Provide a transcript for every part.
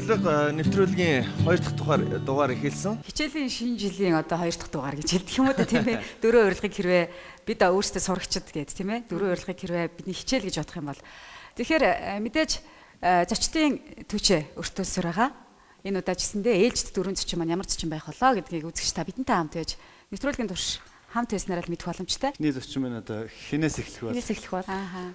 урилга нэвтрүүлгийн 2 дахь дугаар эхэлсэн. Хичээлийн шинэ жилийн одоо 2 дахь дугаар гэж хэлдэг юм уу тийм ээ. Дөрөв урилгыг хэрвээ бид өөрсдөө сурагчид гэдэг тийм ээ. Дөрөв урилгыг хэрвээ бидний хичээл гэж бодох юм бол тэгэхээр мэдээж зочдын түүчээ өртөөсөр байгаа. Энэ удаа ч гэсэндээ ээлжид дөрөв зочин маань ямар зочин байх болоо гэдгийг үзэгч та бидэнтэй хамт байж нэвтрүүлгийн турш хамт байснараа л мэдэх боломжтой. Миний зочин маань одоо хинээс эхлэх бол. Хинээс эхлэх бол.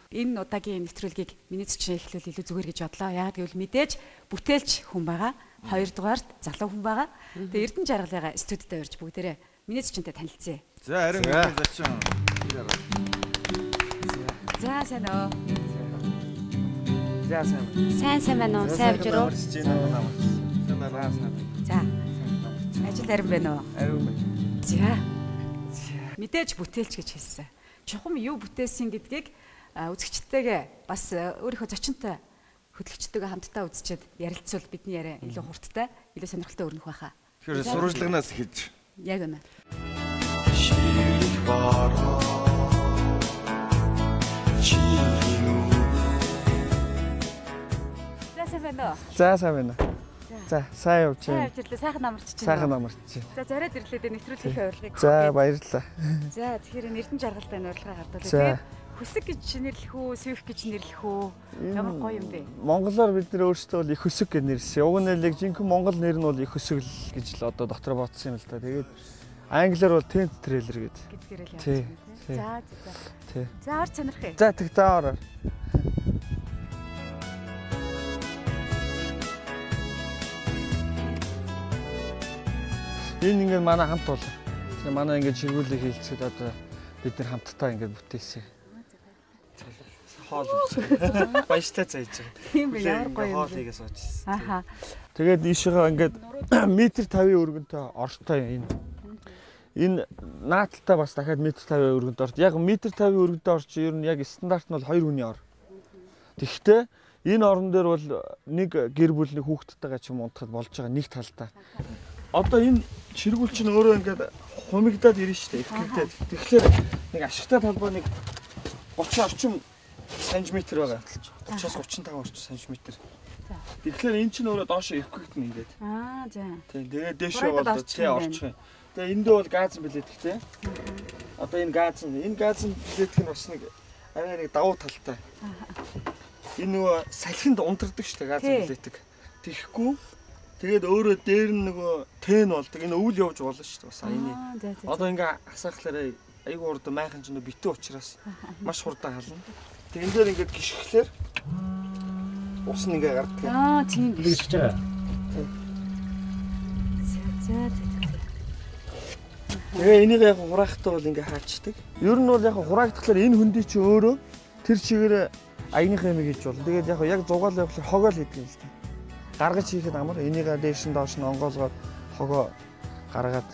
Энэ удаагийн нэвтрүүлгийг миний зочин эхлүүл илүү зүгээр гэж бодлоо. Яагаад гэвэл мэдээж бүтээлч хүн байгаа. Хоёрдугаарт залуу хүн байгаа. Тэгээ Эрдэнэ жаргалыгаа студидд урьж бүгдээрээ миний зочинтой танилцъя. За харин миний зочин. За сайн уу. За сайн байна уу? Сайн явж байна уу? За. Ажил харин байна уу? Ариун байна. За. Мэдээж бүтээлч гэж хэлсэн. Чухам юу бүтээсэн гэдгийг үзэгчтэйгээ бас өөрийнхөө зочинтой хөтлөгчтэйгээ хамтдаа үзчихэд ярилцвал бидний яриа илүү хурдтай, илүү сонирхолтой өрнөх байхаа. Тэгэхээр сурвалжлагнаас эхэлж. Яг үнэ. За сайн байна уу? За сайн байна. За сайн явж байна. Сайн явж ирлээ. Сайхан амарч чинь. Сайхан амарч чинь. За зориод ирлээ дээ нэвтрүүлгийнхээ урилгыг. За баярлалаа. За тэгэхээр Эрдэнэ жаргалтай энэ урилгаа гардуулъя. Тэгээд хөсөг гэж нэрлэх үү, свих гэж нэрлэх үү? Ямар гоё юм бэ? Монголоор бид нэр өөрсдөө бол их хөсөг гэж нэрлсэн. Уг нь л жинхэнэ монгол нэр нь бол их хөсөг гэж л одоо дотор бодсон юм л та. Тэгээд англиар бол tent trailer гэдгээр л яаж байна. За. Тий. За орч сонирхъя. За тэг таараа. Энэ ингээд манай хамт бол. Манай ингээд ширгүүлэг хийлцээд одоо бид нар хамтдаа ингээд бүтээсэн. Хоол. Баяжтай цайж байгаа. Тийм ээ ямар гоё юм. Хоол хийгээ суучсан. Аха. Тэгээд ийшээгээ ингээд метр 50 өргөнтэй ортой энэ. Энэ нааталтай бас дахиад метр 50 өргөнд орж. Яг метр 50 өргөнтэй орч ер нь яг стандарт нь бол 2 хүний ор. Тэгэхдээ энэ орон дээр бол нэг гэр бүл нэг хүүхдтэйгээ ч юм унтахад болж байгаа нэг талтай. Одоо энэ ширгүүл чинь өөрөө ингээд хумигдаад ирнэ шүү дээ. Эвхэгдээд. Тэгэхээр нэг ашигтай талбай нэг 30 орчим сантиметр байгаа. 30-аас 35 орчим сантиметр. Тэгэхээр энэ чинь өөрөө доошоо эвхэгдэнэ ингээд. За. Тийм. Тэгээд дээшээ бол тий орчих юм. Тэгээ эндээ бол газ билет гэхдээ. Одоо энэ газ билетх нь бас нэг арай нэг давуу талтай. Энэ нөгөө салхинд унтардаг шүү дээ газ билетг. Тэхгүй. Тэгээд өөрөө дээр нь нөгөө тэн болдог. Энэ өвөл явж болно шүү дээ бас аяны. Одоо ингээ асаахлаараа айгүй хурдан майхан ч нөө битүү учраас маш хурдан хална. Тэгээд энэ дээр ингээ гიშгхлээр ус нь ингээ гардаг. Тийм биш ч байгаа. За. Тэгээ энийг яг хураахтаа бол ингээ хаачдаг. Ер нь бол яг хураагдахлаар энэ хөндий чи өөрөө тэр чигээр аяныхаа юм хийж болно. Тэгээд яг зугаал явахлаар хогоол хийдэг юм л та. Гаргаж хийхэд амар энийг дээш нь доош нь онгоолгоод хогоо гаргаад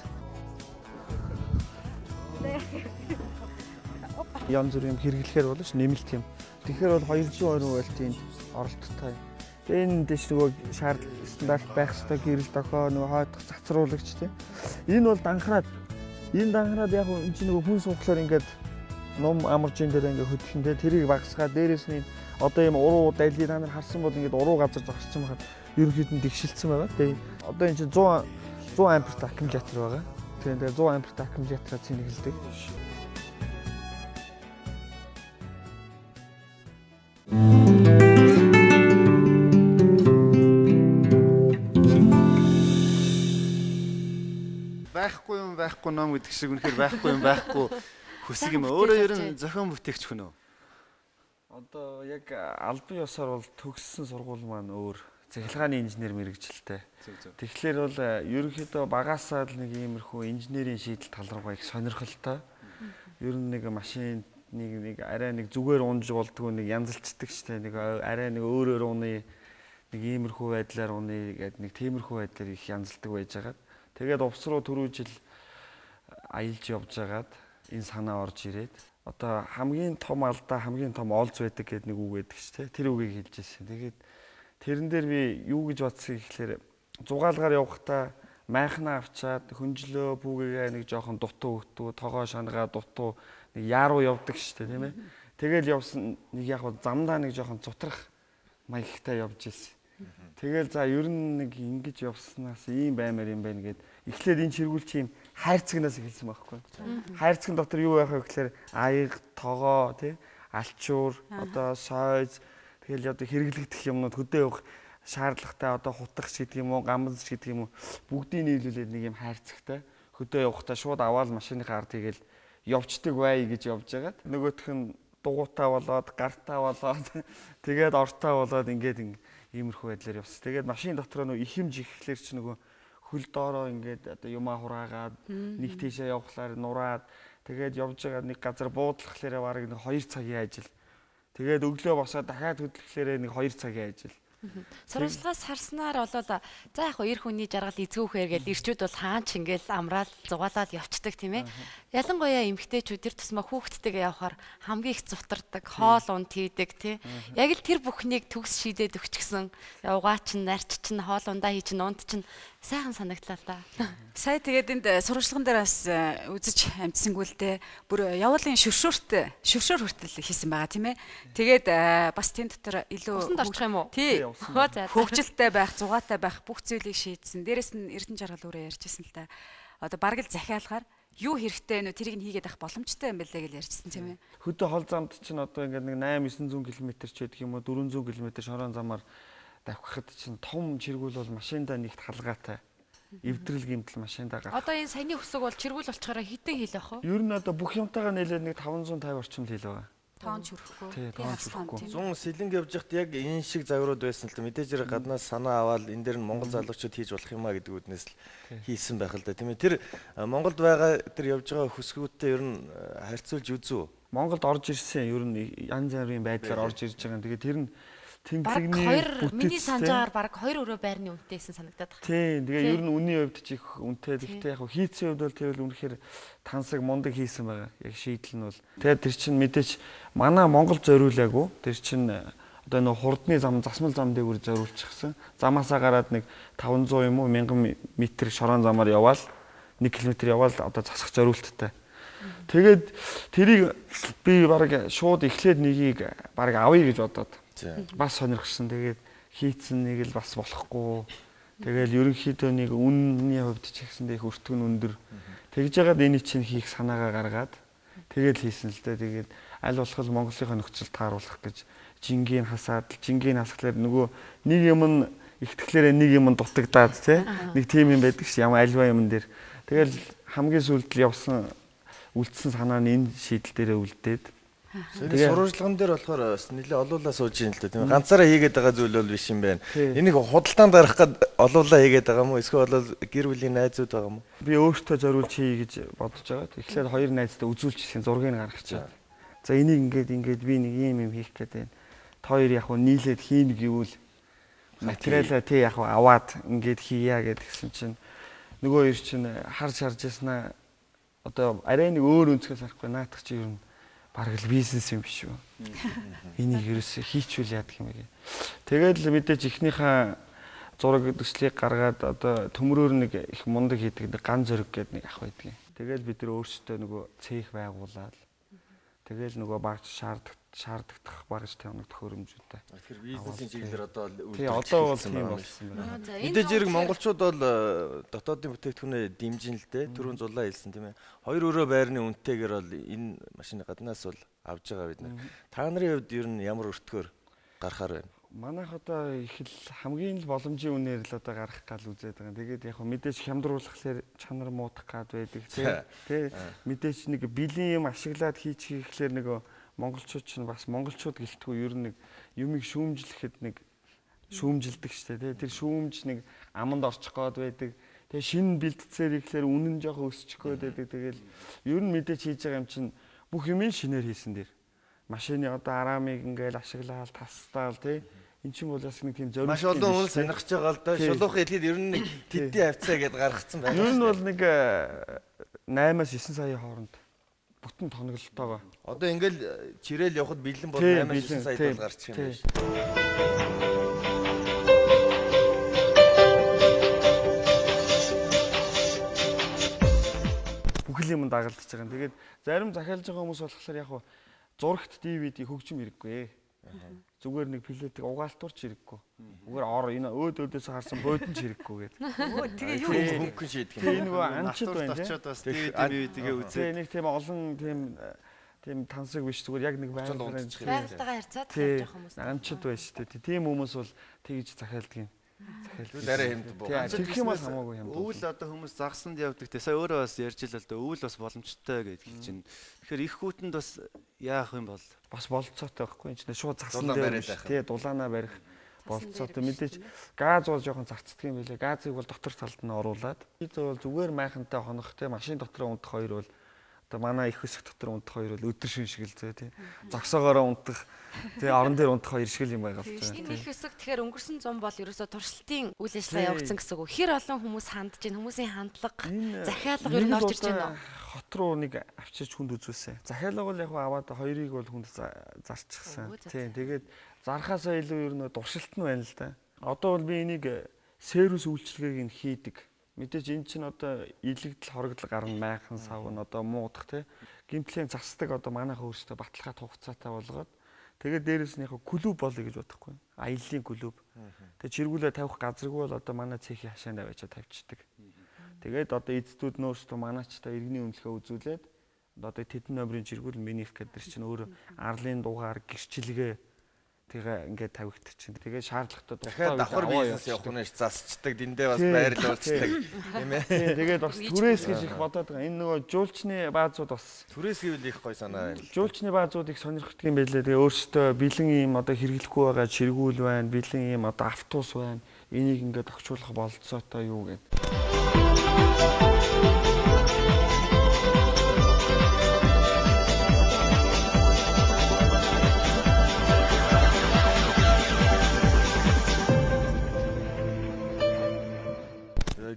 янз бүрийн хэрэглэхээр бол ш нэмэлт юм. Тэгэхээр бол 220 вольтын оролттой. Тэгээ энэ дэш нөгөө шаардлага стандарт байх ёстой гэрэл дохоо нөгөө хойдох цацруулагч тийм. Энэ бол данхраад яг энэ чинь нөгөө хүн сууглаар ингээд ном амаржин дээр ингээд хөдлөн тэ тэрийг багсгаа дээрээс нь одоо юм уруу дайли та нар харсан бол ингээд уруу газар зогссон байхад ерөнхийдөө тэгшилсэн байгаа. Тэгээ одоо энэ чинь 100 амперт аккумулятор байгаа. Тэгээ 100 амперт аккумулятораа цэнэглэдэг. Байхгүй ном гэдэг шиг үнэхээр байхгүй хүсэг юм. Өөрөө ер нь зохион бүтээгч хүн үү? Одоо яг албан ёсоор бол төгссөн сургууль маань өөр цахилгааны инженер мэргэжилтэй. Тэгэхээр бол ерөнхийдөө багасаа л нэг иймэрхүү инженерийн шийдэл тал руугаа их сонирхолтой. Ер нь нэг машин нэг арай нэг зүгээр унж болдгоо нэг янзалцдаг штэ нэг арай нэг өөрөөр уны нэг иймэрхүү байдлаар уны гэдэг нэг тиймэрхүү байдлаар их янзалдаг байж байгаа. Тэгээд увс руу түрүү жил аялж явж байгаад энэ санаа орж ирээд одоо хамгийн том алдаа хамгийн том олз байдаг гэдэг нэг үг байдаг ч тийм тэр үгийг хэлж ирсэн. Тэгээд тэрэн дээр би юу гэж бодсон гэхээр зугаалгаар явахдаа майхнаа авчаад хөнжлөө бүгээгээ нэг жоохон дутуу өгтөө тогоо шангаа дутуу нэг яаруу явдаг шүү дээ тийм ээ. Тэгэл явсан нэг яг замдаа нэг жоохон цутрах маягтай явж ирсэн. Тэгэл за ер нь нэг ингэж явснаас ийм баймаар юм байна гэд эхлээд энэ чиргүүлч юм хайрцагнаас эхэлсэн байхгүй. Хайрцагн дотор юу байх вэ гэхээр аяг, тогоо, тий, алчуур, одоо сойз тэгэл одоо хэрэглэгдэх юмнууд хөдөө явах шаардлагатай одоо хутагч гэдэг юм уу, гамбалч гэдэг юм уу бүгдийг нийлүүлээд нэг юм хайрцагтай хөдөө явахдаа шууд аваад машиныхаа ард тэгэл явцдаг бай гэж явж байгаад нөгөөх нь дугуйтаа болоод гартаа болоод тэгээд ортаа болоод ингээд иймэрхүү байдлаар явсан. Тэгээд машин дотор нөө ихэмж ихлээр ч нөгөө хөл доороо ингээд одоо юмаа хураагаад нэг тийшээ явхлаар нураад тэгээд явж байгаа нэг газар буудлахлаараа бараг нэг 2 цагийн ажил. Тэгээд өглөө босоод дахиад хөдлөхлээрээ нэг 2 цагийн ажил. Сурвалжлагаас харснаар болоо за яг хоёр хүний жаргал эзгүүхээр гээд ирчүүд бол хаач ингээл амраал зугаалаад явцдаг тийм ээ. Ялангуяа эмэгтэйчүүд тэр тусмаа хүүхдтэйгээ явхаар хамгийн их зутардаг, хоол унд хийдэг тий. Яг л тэр бүхнийг төгс шийдээд өгчихсөн. Угаа чин, нарч чин, хоол ундаа хий чин, унд чин сайхан санагдлаа та. Сая тэгээд энд сурвалжлаган дээр бас үзэж амжсангүй л дээ. Бүр явуулын шүршөөрт хүртэл хийсэн байгаа тийм ээ. Тэгээд бас тэн дотор илүү усанд орчих юм уу? Тий. Хөгжилтэй байх, зугаатай байх бүх зүйлийг шийдсэн. Дээрэс нь Эрдэнэ жаргал өөрөө ярьжсэн л да. Одоо бараг л захиалгаар юу хэрэгтэй нөө тэрийг хийгээд авах боломжтой юм байлаа гэж ярьжсэн тийм ээ. Хөдөө хол замд чинь одоо ингээд нэг 8-900 км ч байдаг юм уу 400 км шорон замаар давхихад чинь том чиргүүл бол машиндаа нэгт халгаатай. Эвдрэл гэмтэл машиндаа гарах. Одоо энэ саяны өсөг бол чиргүүл болчоороо хитэн хил ах уу? Ер нь одоо бүх юмтайгаа нэлээд нэг 550 орчим хил байгаа. Тоон ч хүрэхгүй. Тий, тоон ч хүрэхгүй. 100 сэлэнг явж байхад яг энэ шиг загварууд байсан л да. Мэдээж хэрэг гаднаас санаа аваад энэ дээр нь Монгол залуучууд хийж болох юмаа гэдэг үднээс л хийсэн байх л да. Тийм ээ. Тэр Монголд байгаа тэр явж байгаа хөсгүүдтэй ер нь харьцуулж үзүү. Монголд орж ирсэн ер нь янз бүрийн байдлаар орж ирж байгаа. Тэгээд тэр нь тэнцлэгний миний санджаар баг 2 өрөө байрны үнэтэйсэн санагдаад байна. Тийм. Тэгээ ер нь үнийн хувьд ч их үнэтэй. Гэхдээ яг хийцэн хувьд бол тэр л үнэхээр тансаг мундаг хийсэн байгаа. Яг шийдэл нь бол. Тэгээд тэр чинь мэдээч манай Монгол зориулаагүй. Тэр чинь одоо нөө хурдны зам, засмал зам дээгүүр зориулчихсан. Замаасаа гараад нэг 500 юм уу 1000 м шорон замаар яваал 1 км яваал одоо засах зориулттай. Тэгээд тэрийг би баг шууд эхлээд нэгийг баг авъя гэж бодоод бас сонирхсан. Тэгээд хийцэн нэг л бас болохгүй. Тэгэл ерөнхийдөө нэг үнний хувьд ч ихсэндээ их өртгөн өндөр. Тэгж яагаад энийг чинь хийх санаагаа гаргаад тэгэл хийсэн л дээ. Тэгээд аль болох Монголынхаа нөхцөл тааруулах гэж жингийн хасаад жингийн хасахлаар нөгөө нэг юм нь ихтгэлээрээ нэг юм нь дутагдаад тий нэг тим юм байдаг ш ямар альва юм дээр. Тэгэл хамгийн сүүлд явсан үлдсэн санаа нь энэ шийдэл дээрээ үлдээд тэгээд сурвалжлаган дээр болохоор нэлээ олуулаа сууж юм л да тийм ээ. Ганцаараа хийгээд байгаа зүйл бол биш юм байна. Энийг худалдаанд гарах гээд олуулаа хийгээд байгаа юм уу? Эсвэл бол гэр бүлийн найзууд байгаа юм уу? Би өөртөө зориулж хий гэж бодож байгаа. Тэгэхээр хоёр найзтай үзүүлчихсэн зургийг гаргачихад. За энийг ингээд би нэг юм хийх гээд байна. Та хоёр яг нь нийлээд хийн гэвэл материалаа тий яг аваад ингээд хийя гэдгсэн чинь нөгөө хоёр чинь харж яснаа одоо арай нэг өөр өнцгөөс харахгүй наадах чи ер нь бараг л бизнес юм биш үү. Энийг ерөөсөө хийчихвэл яадаг юм бэ. Тэгээд л мэдээж ихнийхээ зураг төслийг гаргаад одоо төмрөөр нэг их мундаг хийдэг нэг ган зөрөг гэдэг нэг ах байдаг. Тэгээд бид нар өөрсдөө нөгөө цех байгуулаад тэгэл нөгөө багж шаардагдах багж тавнаг төхөөрөмжүүдтэй. Тэгэхээр бизнесийн чиглэлээр одоо одоо бол тийм болсон байна. Мэдээж хэрэг монголчууд бол дотоодын бүтээгдэхүүнээ дэмжин л дээ. Түрүүн зулаа хэлсэн тийм ээ. 2 өрөө байрны үнэтэйгээр бол энэ машины гаднаас бол авж байгаа бид нар. Та нарын хувьд ер нь ямар өртгөөр гарахаар байна? Манайх одоо их л хамгийн л боломжийн үнээр л одоо гарах гал үзээд байгаа. Тэгээд яг мэдээж хямдруулахлаар чанар муудах гад байдаг тий. Мэдээж нэг бэлэн юм ашиглаад хийчихлээр нөгөө монголчууд ч бас монголчууд гэлтгүй ер нь нэг юмыг шүүмжлэхэд нэг шүүмжилдэг штэ тий. Тэр шүүмж нэг аманд орчих гээд байдаг. Тэгээ шинэ бэлтцээр ирэхлээр үнэн жоохон өсчих гээд байдаг. Тэгэл ер нь мэдээж хийж байгаа юм чинь бүх юмыг шинээр хийсэн дээр. Машины одоо арамыг ингээл ашиглаад тастаал тий. Эн чинь бол бас нэг тийм зориулт. Маш олон хүн сонирхож байгаа л да. Шулуухан хэлгээд ер нь нэг тэдний хавцаа гэдээ гаргацсан байна. Ер нь бол нэг 8-9 сая хооронд бүтэн тоноглолтойгоо. Одоо ингээл чирээл явахад бэлэн бол 8-9 сая тол гарчих юм байна. Бүхэл юм дагалдаж байгаа. Тэгээд зарим захиалж байгаа хүмүүс болохоор яг зурагт DVD хөгжим хэрэггүй. Зүгээр нэг плетийг угаалтуурч хэрэггүй. Зүгээр ор энэ өөдөөдөөс харсан буудан ч хэрэггүй гэдэг. Тэгээ юу хөнгөн шийдэх юм. Тэгээ нөгөө анчид байна очиод бас тэгээ үзээ. Нэг тийм олон тийм тансаг биш зүгээр яг нэг байгальтайгаа харьцаад явж байгаа хүмүүс. Анчид байна шүү дээ. Тийм хүмүүс бол тэгж захиалдаг юм. Захиалдаг арай хэмд боо. Тэрх юм бол хамаагүй юм. Өвөл одоо хүмүүс загсанд явдаг те. Сая өөрөө бас ярьж л да өвөл бас боломжтой гэж хэлж байна. Тэгэхээр их хүүтэнд бас яах юм бол бас болцоотой байхгүй юм чинь шууд загсан дээр тий дулаанаа барих болцоотой мэдээж газ бол жоохон зарцдаг юм билээ. Газыг бол дотор талд нь оруулаад бид бол зүгээр майхантай хонох те машин дотор унтах хоёр бол одоо манай их хэсэг дотор унтах хоёр бол өдөр шин шиг л зөө тий. Зогсоогоороо унтах тий орон дээр унтах хоёр шиг юм байгаа л тий. Энэ их хэсэг тэгэхээр өнгөрсөн 100 бол ерөөсө туршилтын үйл ажиллагаа явагдсан гэсэн үг. Хэр олон хүмүүс хандж байна, хүмүүсийн хандлага, захиалга ер нь орж ирж байна уу? Хот руу нэг авчирч хүнд үзүүлсэн. Захиалга бол яг аваад хоёрыг бол хүнд зарчихсан. Тийм тэгээд зархаасаа илүү ер нь дуршилт нь байна л да. Одоо бол би энийг сервис үйлчилгээг нь хийдэг. Мэдээж эн чинь одоо илэгдэл хоригдол гарна майхан савн одоо муудах те гимтлийн засдаг одоо манайхаа өөрсдөө баталгаа хугацаатай болгоод тэгээд дээрэс нь яг клуб болъё гэж бодохгүй. Аяллаа клуб. Тэгээд чиргүүлээ тавих газаргүй бол одоо манай цехийн хашаанд аваачаа тавьчихдаг. Тэгээд одоо эцдүүд нөөцтөө манаачтай иргэний үнэлгээ үзүүлээд одоо тэдэн номерын чиргүүл минийх гэдэг чинь өөр арлын дугаар гэрчлэгээ тэгээ ингээд тавигдчих чинь. Тэгээ шаардлагатай дахиад давхар бизнес явах нь засчдаг, дэндээ бас байрлуулцдаг тийм ээ. Тэгээд бас түрээс гэж их бодоод байгаа. Энэ нөгөө жуулчны баазууд бас түрээс гэвэл их гой санаа байна. Жуулчны баазууд их сонирхдаг юм байлээ. Тэгээ өөрсдөө бэлэн ийм одоо хэрэглэхгүй байгаа чиргүүл байна, бэлэн ийм одоо автобус байна. Энийг ингээд огчуулах болцоотой юу гэдэг.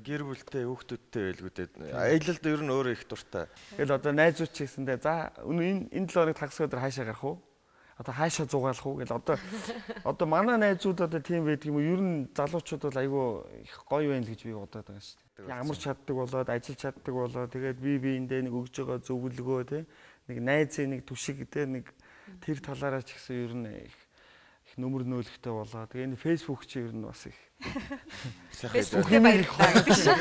Гэр бүлтэй, хүүхдүүдтэй байлгүйдээд аялалд ер нь өөрөө их дуртай. Тэгэл одоо найзууд ч гэсэндээ за энэ 7 хоног тагс өдөр хаашаа гарах уу? Одоо хаашаа зугаалах уу? Гэл одоо манай найзууд одоо тийм байдаг юм уу? Ер нь залуучууд бол айгүй их гоё байна л гэж би бодоод байгаа шүү дээ. Ямар чаддаг болоод, ажиллаж чаддаг болоод тэгээд биендээ нэг өгж байгаа зөвлөгөө те нэг найзын нэг түшиг те нэг тэр талаараа ч гэсэн ер нь их нөмөр нөөлөгтэй болоо. Тэгээ энэ фэйсбүүк чи ер нь бас их фэйсбүүкээ баярлалаа гэдэг шиг.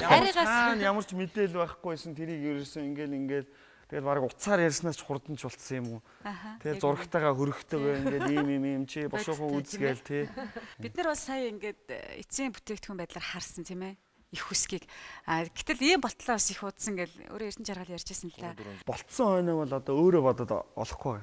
Аригаас ямар ч мэдээлэл байхгүйсэн тэрийг ерөөсөн ингээл тэгээд баг уцаар ярьснаас ч хурдан ч болцсон юм уу. Тэгээ зурагтайгаа хөрөхтэйгээ ингээл ийм чи бошоохон үзгээл тий. Бид нар бас сая ингээд эцсийн бүтээгдэхүүн байдлаар харсан тийм ээ. Их хүсгийг. Гэтэл ийм болтлоо бас их удсан гэл өөрөө эрдэнэ жаргал ярьжсэн л та. Болцсон хойно бол одоо өөрөө бодоод олохгүй.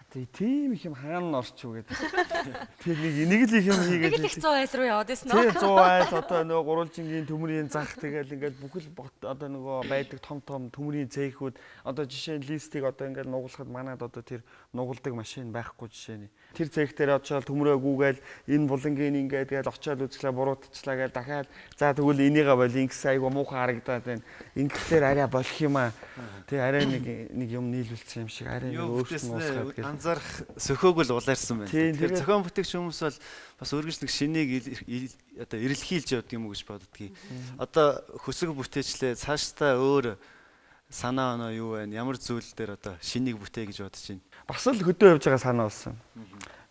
Тийм их юм хаана орчих вэ гэдэг. Тэр нэг л их юм хийгээд. Нэг л их 100 айл руу яваад байсан нөө. Тийм 100 айл одоо нөгөө гурвалжингийн төмрийн зах тэгэл ингээд бүхэл одоо нөгөө байдаг том төмрийн цэхүүд одоо жишээ нь листийг одоо ингээд нугалахад манад одоо тэр нугалдаг машин байхгүй жишээ нь. Тэр цэх дээр очиод төмрөө гүүгээл энэ булангийн ингээд тэгэл очиод үзлээ буруутчлаа гэж дахиад за тэгвэл энийгээ бол ингс айгу муухай харагдаад байна. Инглээр арай болох юм аа. Тэг арай нэг юм нийлүүлсэн юм шиг арай нэг өөрчлөлт нуусгаад гэл. Анзаарах сөхөөг л улаарсан байна. Тэгэхээр зохион бүтээгч хүмүүс бол бас өргөж нэг шинийг одоо эрэлхийлж явдаг юм уу гэж боддгийг. Одоо хөсөг бүтээчлээ цаашдаа өөр санаа оноо юу байна? Ямар зүйл дээр одоо шинийг бүтээ гэж бодож байна. Бас л хөдөө явж байгаа санаа болсон.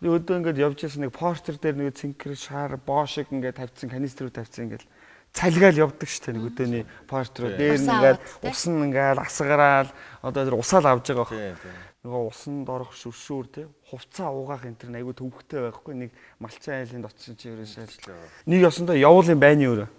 Би өдөө ингээд явж байсан нэг постэр дээр нэг цинкэр шар боошиг ингээд тавьсан каниструу тавьсан ингээд цалгаал явдаг шүү дээ нэг өдөөний постероо дээр ингээд усан ингээд асгараал одоо тэр усаал авж байгаа байхгүй. Нөгөө усанд орох шүршүүр те хувцаа угаах энэ төр айгу төвхтэй байхгүй нэг малчин айлын дотсон чи ерөөсөө нэг ёсондоо явуулын байны өрөө.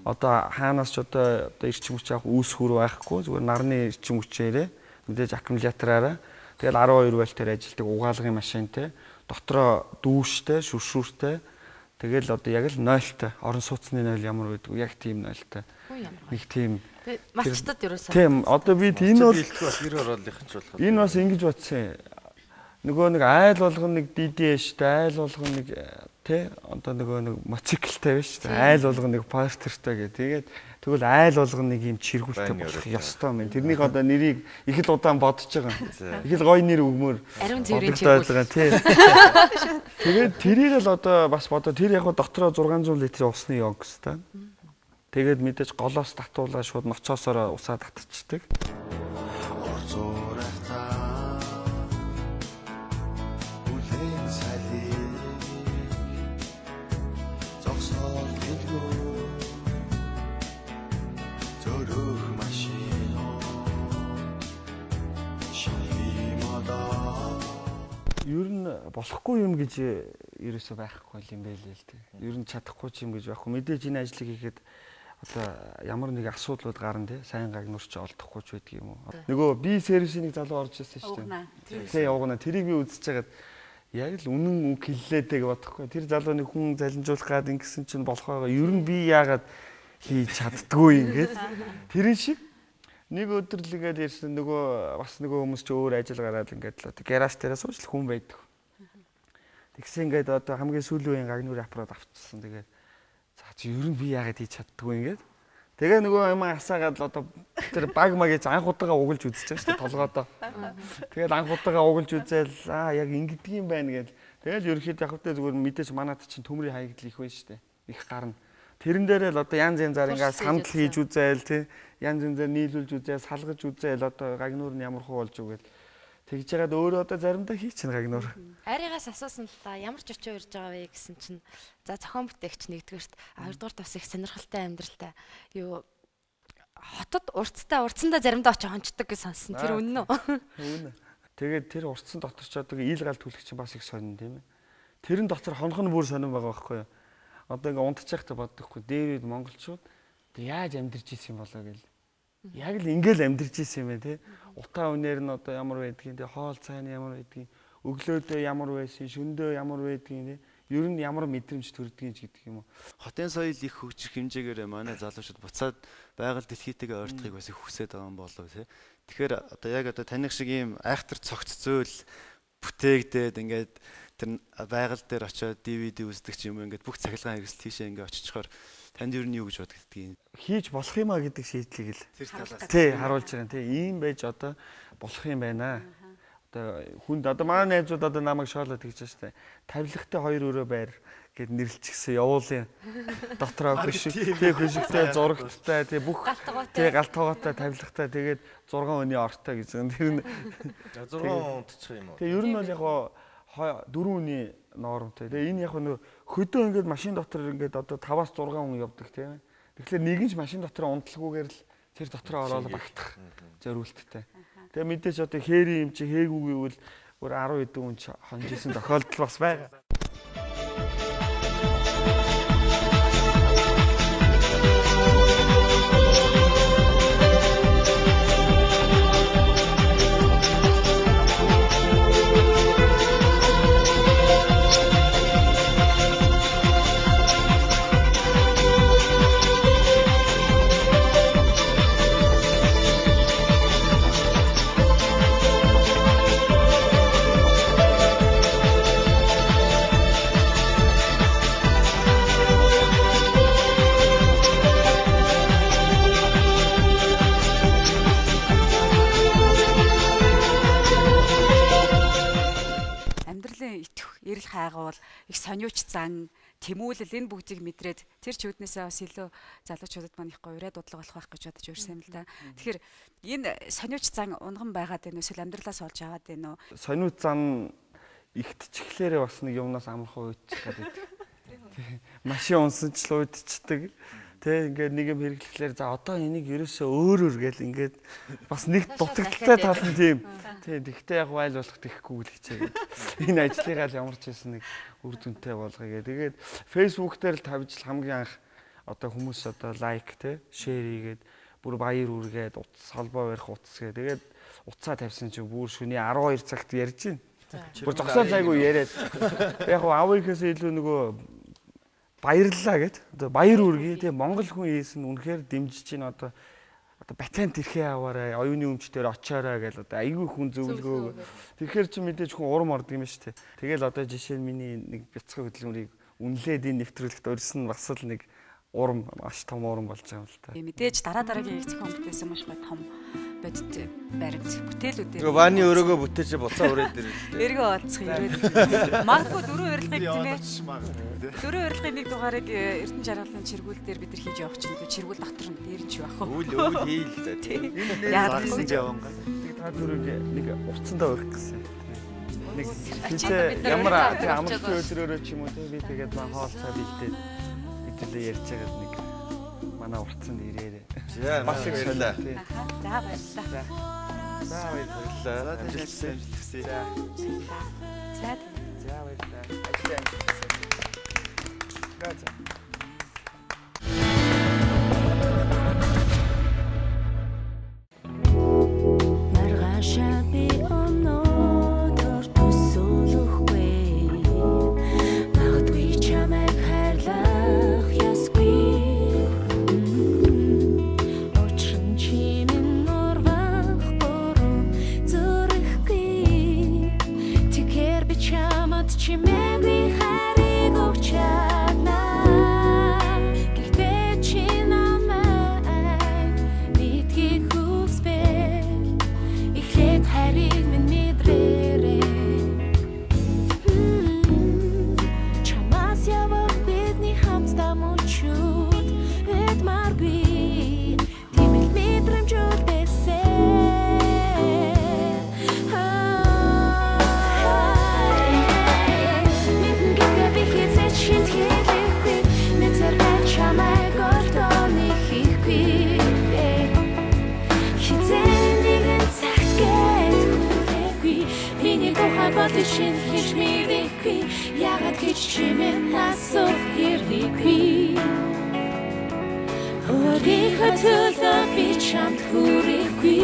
Одоо хаанаас ч одоо эрчим хүч авах үүсгүүр байхгүй зүгээр нарны эрчим хүчээрээ мэдээж аккумулятораараа тэгэл 12 вольтээр ажилладаг угаалгын машинтай дотроо дүүштэй шүршүүртэй тэгэл одоо яг л 0-тай орон сууцны 0 ямар байдаг яг тийм 0-тай нэг тийм малчтад ерөөсөө тийм одоо би энэ бол бас 90 оруулах ч болох. Энэ бас ингэж бодсон. Нөгөө нэг айл болгон нэг DD-штэй айл болгон нэг тий одоо нөгөө нэг моциклтай биш тий айл болгон нэг постертай гэдэг. Тэгвэл айл болгон нэг юм чиргүүлтэй болох ёстой юм. Тэрнийг одоо нэрийг их л удаан бодож байгаа. Их л гоё нэр өгмөр. Ариун цэврийн чиргүүл. Тий. Тэгээд тэрийг л одоо бас бодоо тэр яг дотроо 600 литрийн усны ёг хэвээр. Тэгээд мэдээж голоос татуулаад шууд ноцоосоор усаа татчихдаг. болохгүй юм гэж ерөөсөө байхгүй юм байл л тий. Ер нь чадахгүй юм гэж байхгүй. Мэдээж энэ ажлыг хийхэд одоо ямар нэг асуудлууд гарна тий. Сайн гагнуур ч олдохгүй ч байдаг юм уу. Нөгөө би сервисийн нэг залуу орж ирсэн шүү дээ. Тий, явгана. Тэрийг би үзэж хагаад яг л үнэн үг хэллээдэг бодохгүй. Тэр залуу нэг хүн залинжуулах гад ингэсэн чинь болох байгаа. Ер нь би яагаад хийж чаддгүй ингээд. Тэрэн шиг нэг өдөр л ингээд ирсэн нөгөө бас нөгөө хүмүүс ч өөр ажил гараад ингээд л гараж дээрээ сууж л хүн байдаг. Тэгсэн ингээд одоо хамгийн сүүлийн үеийн гагнуурын аппарат авчихсан. Тэгээд за чи ер нь би яагаад хийж чаддгүй ингээд. Тэгээ нөгөө юм асаагаад л одоо тэр баг магийж анх удаага угалж үзэж байгаа шүү дээ толгоодоо. Тэгээд анх удаага угалж үзээл яг ингэдэг юм байна гэж. Тэгэл ерөөхдөө яг хөтэ зүгээр мэдээж манад чинь төмрийн хаягдл их байна шүү дээ. Их гарна. Тэрэн дээрээ л одоо янз янзаар ингээд сандал хийж үзээл тий. Янз янзаар нийлүүлж үзээл салгаж үзээл одоо гагнуур нь ямар хуу болж өгөөл. Тэгж яагаад өөрөө одоо заримдаа хийчихнэ гагнуур. Аригаас асуусан л та ямар ч очоо ирж байгаа вэ гэсэн чинь за зохион бүтээгч нэгдүгээрт хоёрдугаар бас их сонирхолтой амьдралтай юу хотод урдсандаа заримдаа очоо хончдог гэж сонссон. Тэр үнэн үү? Үнэн. Тэгээд тэр урдсан дотор ч одоо ил гал түлхэж чинь бас их сонин тийм ээ. Тэрэн дотор хонох нь бүр сонин байгаа байхгүй юу? Одоо ингээ унтчих та боддоггүй. Дээвэд монголчууд яаж амьдарч исэн юм болоо гэл. Яг л ингээл амьдарч исэн юм ээ тий. Утаа үнээр нь одоо ямар байдгийг тий, хоол цайны ямар байдгийг, өглөөдөө ямар байсан, шөндөө ямар байдгийг тий. Ер нь ямар мэдрэмж төрдгийг гэдэг юм уу. Хотын соёл их хөгжих хэмжээгээр манай залуучууд буцаад байгаль дэлхийтэйгээ ойртохыг бас их хүсэж байгаа юм болов тий. Тэгэхээр одоо яг одоо таних шиг ийм айхтар цогц зөөл бүтээгдээд ингээд тэр байгаль дээр очиод DVD үздэг ч юм уу ингээд бүх цахилгаан хэрэгсэл тийшээ ингээд очичхоор танд ер нь юу гэж боддгийг хийж болох юмаа гэдэг шийдлийг л тэр талаас тий харуулж байгаа тий ийм байж одоо болох юм байна. Одоо хүнд одоо манай найзууд одоо намайг шоолоод тэгж штэ тавилгатай 2 өрөө байр гэд нэрлэлчихсэн явуулын дотроо хөшигтэй зурагттай тий бүх тий галтгоотой тавилгатай тэгээд 6 өний ортой гэж тэр нь 6 унтчих юм уу. Тэгээ ер нь бол яг 4 өний нормтой. Тэгээ энэ яг нөө хөдөө ингээд машин дотор ингээд одоо 5-6 хүн явдаг тийм. Тэгэхээр нэг нь ч машин дотор унтлаггүйгээр л тэр дотроо ороод багтах зориулттай. Тэгээ мэдээж одоо хээрийн юм чи хээгүү гэвэл бүр 10 хэдэн хүн ч хонжсэн тохиолдол бас байгаа. Эрэл хайгуул, их сониуч зан, тэмүүлэл энэ бүгдийг мэдрээд тэр ч үүднээсээ бас илүү залуучуудад маань их гоё ураа дудлага болох байх гэж бодож өрсөн юм л да. Тэгэхээр энэ сониуч зан унган байгаад байна уу? Эсвэл амьдралаас олж аваад байна уу? Сониуч зан ихтчихлээрээ бас нэг юмнаас амархан уйдчих гэдэг. Машин унсан ч л уйдчихдаг. Тэ ингээд нэг юм хэрэглэхлээр за одоо энийг ерөөсөө өөрөөр гэл ингээд бас нэг дутагдaltaй тал нь тийм. Тэ тэгтээ яг айл болох тэхгүй л хичээгээд энэ ажлыгаа л ямар ч байсан нэг үр дүнтэй болгоё гэ. Тэгээд Facebook дээр л тавьж хамгийн анх одоо хүмүүс одоо лайк тэ шеэр хийгээд бүр баяр үргээд утас холбоо барих утас гэ. Тэгээд утсаа тавьсан чинь бүр шөнийн 12 цагт ярьж байна. Бүр зогсоол зайгүй яриад яг авынхаас илүү нөгөө баярлалаа гэд. Одоо баяр үргээ тийм монгол хүн хийсэн үнэхээр дэмжиж чинь одоо патент ирэхээ аваарай, оюуны өмч дээр очоорой гэл одоо айгүй хүн зөвлөгөө. Тэгэхээр чи мэдээж хүн урам ордог юм шүү дээ. Тэгэл одоо жишээ нь миний нэг бяцхан хөдөлмөрийг үнэлээд энэ нэвтрүүлэгт өрсөн нь бас л нэг урам маш том урам болж байгаа юм л та. Мэдээж дараагийн их зохион бүтээсэн маш гоё том бодит баримт бүтээлүүдээр. Тэгээ ваны өрөөгөө бүтээж буцаа өрөөд ирлээ. Эргөө олцох ирээд. Магадгүй дөрөв урилгыг тийм ээ. Дөрөв урилгын нэг дугаарыг Эрдэнэ жаргалын чиргүүл дээр бид нар хийж явах чинь чиргүүл дотор нь дээр нь ч байх уу. Үйл хийл л дээ. Яагаад гэсэн яванга. Та дөрөв нэг уртсандаа өрөх гэсэн. Нэг тэнцээ ямар амралтын өдрөөрөө ч юм уу би тэгээд маа хоол цай бэлдээд идэвхтэй ярьж байгаа нэг манай уртсанд ирээрээ. Маш их баярлалаа. За баярлалаа. За баярлалаа. Амжилттай. За. мэдээгүй ягаад гэж чимээ асуух хэрэггүй өөрийнхөө төлөө би чамд хүрэхгүй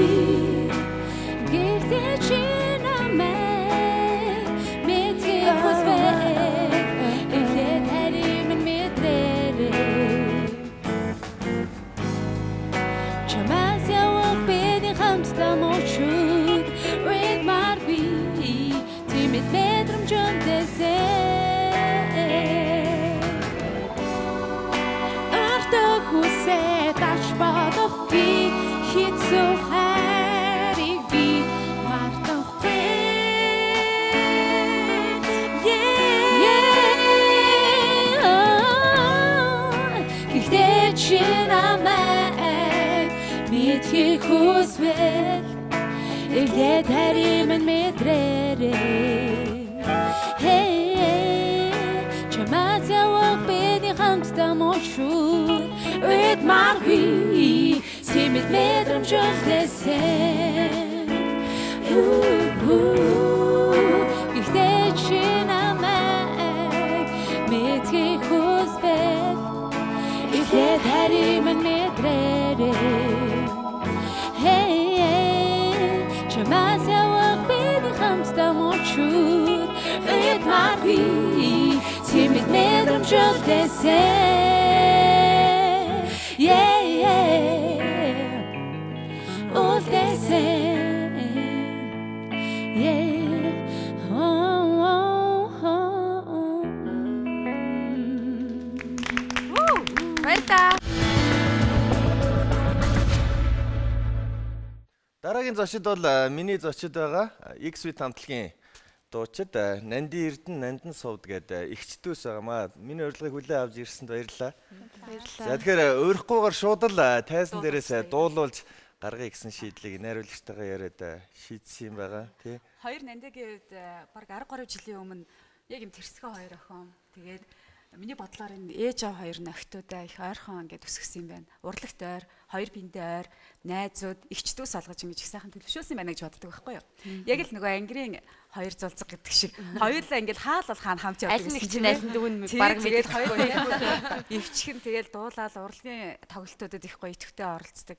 гэртээ чи намайг мэдээ хүсвэ эхлээд харин мэдрээрээ чамаас явах бидний хамтдаа мөчүүд red marby тимэд мэдрэмжтэй Хүсээ тач бодохгүй хитсүү хайрыг би мартахгүй Гэхдээ чи намайг мэдхийг хүсвэл эхлээд харин мэдрээрээ чамаас явах бидний хамтдаа мөчүүд With my way, see me bedroom just the same. Ich denke an mich, mit dir Kussbett. Ich lebe hier immer mit Reden. Hey, Jamas ja auch bei dir kommst da Mutschut. With my way, see me bedroom just the same. All the same, Баярлалаа. Дараагийн зочид бол миний зочид байгаа. X-Suite хамтлагийн дуучид Нанди Эрдэнэ Нандан сувд гэдэг эгчдүүс байгаамаа. Миний урилгыг хүлээн авч ирсэнд баярлалаа. За тэгэхээр өөрөхгүйгээр шууд л тайзан дээрээс дуулуулж гаргая гэсэн шийдлийг найруулагчтайгаа яриад шийдсэн юм байгаа тий. Хоёр Нандигийн үед баг 10 жилийн өмнө яг юм тэрсгээ хоёр охин. Тэгээд миний бодлоор энэ ээж аав хоёр нөхдөдөө их ойрхон ингээд өсгсөн юм байна. Урлагт ойр, хоёр биендээ ойр, найзууд, эгчдүүс олгож ингэж их сайхан төлөвшүүлсэн байна гэж боддог байхгүй юу? Яг л нөгөө ангирын хоёр зулцэг гэдэг шиг хоёулаа ингээд хаал бол хаана хамт явдаг гэсэн чинь аль нь дүүн баг мэдээд хоёулаа ивчхэн тэгэл дуулаад урлагийн тоглолтуудад их гоё идэвхтэй оролцдог.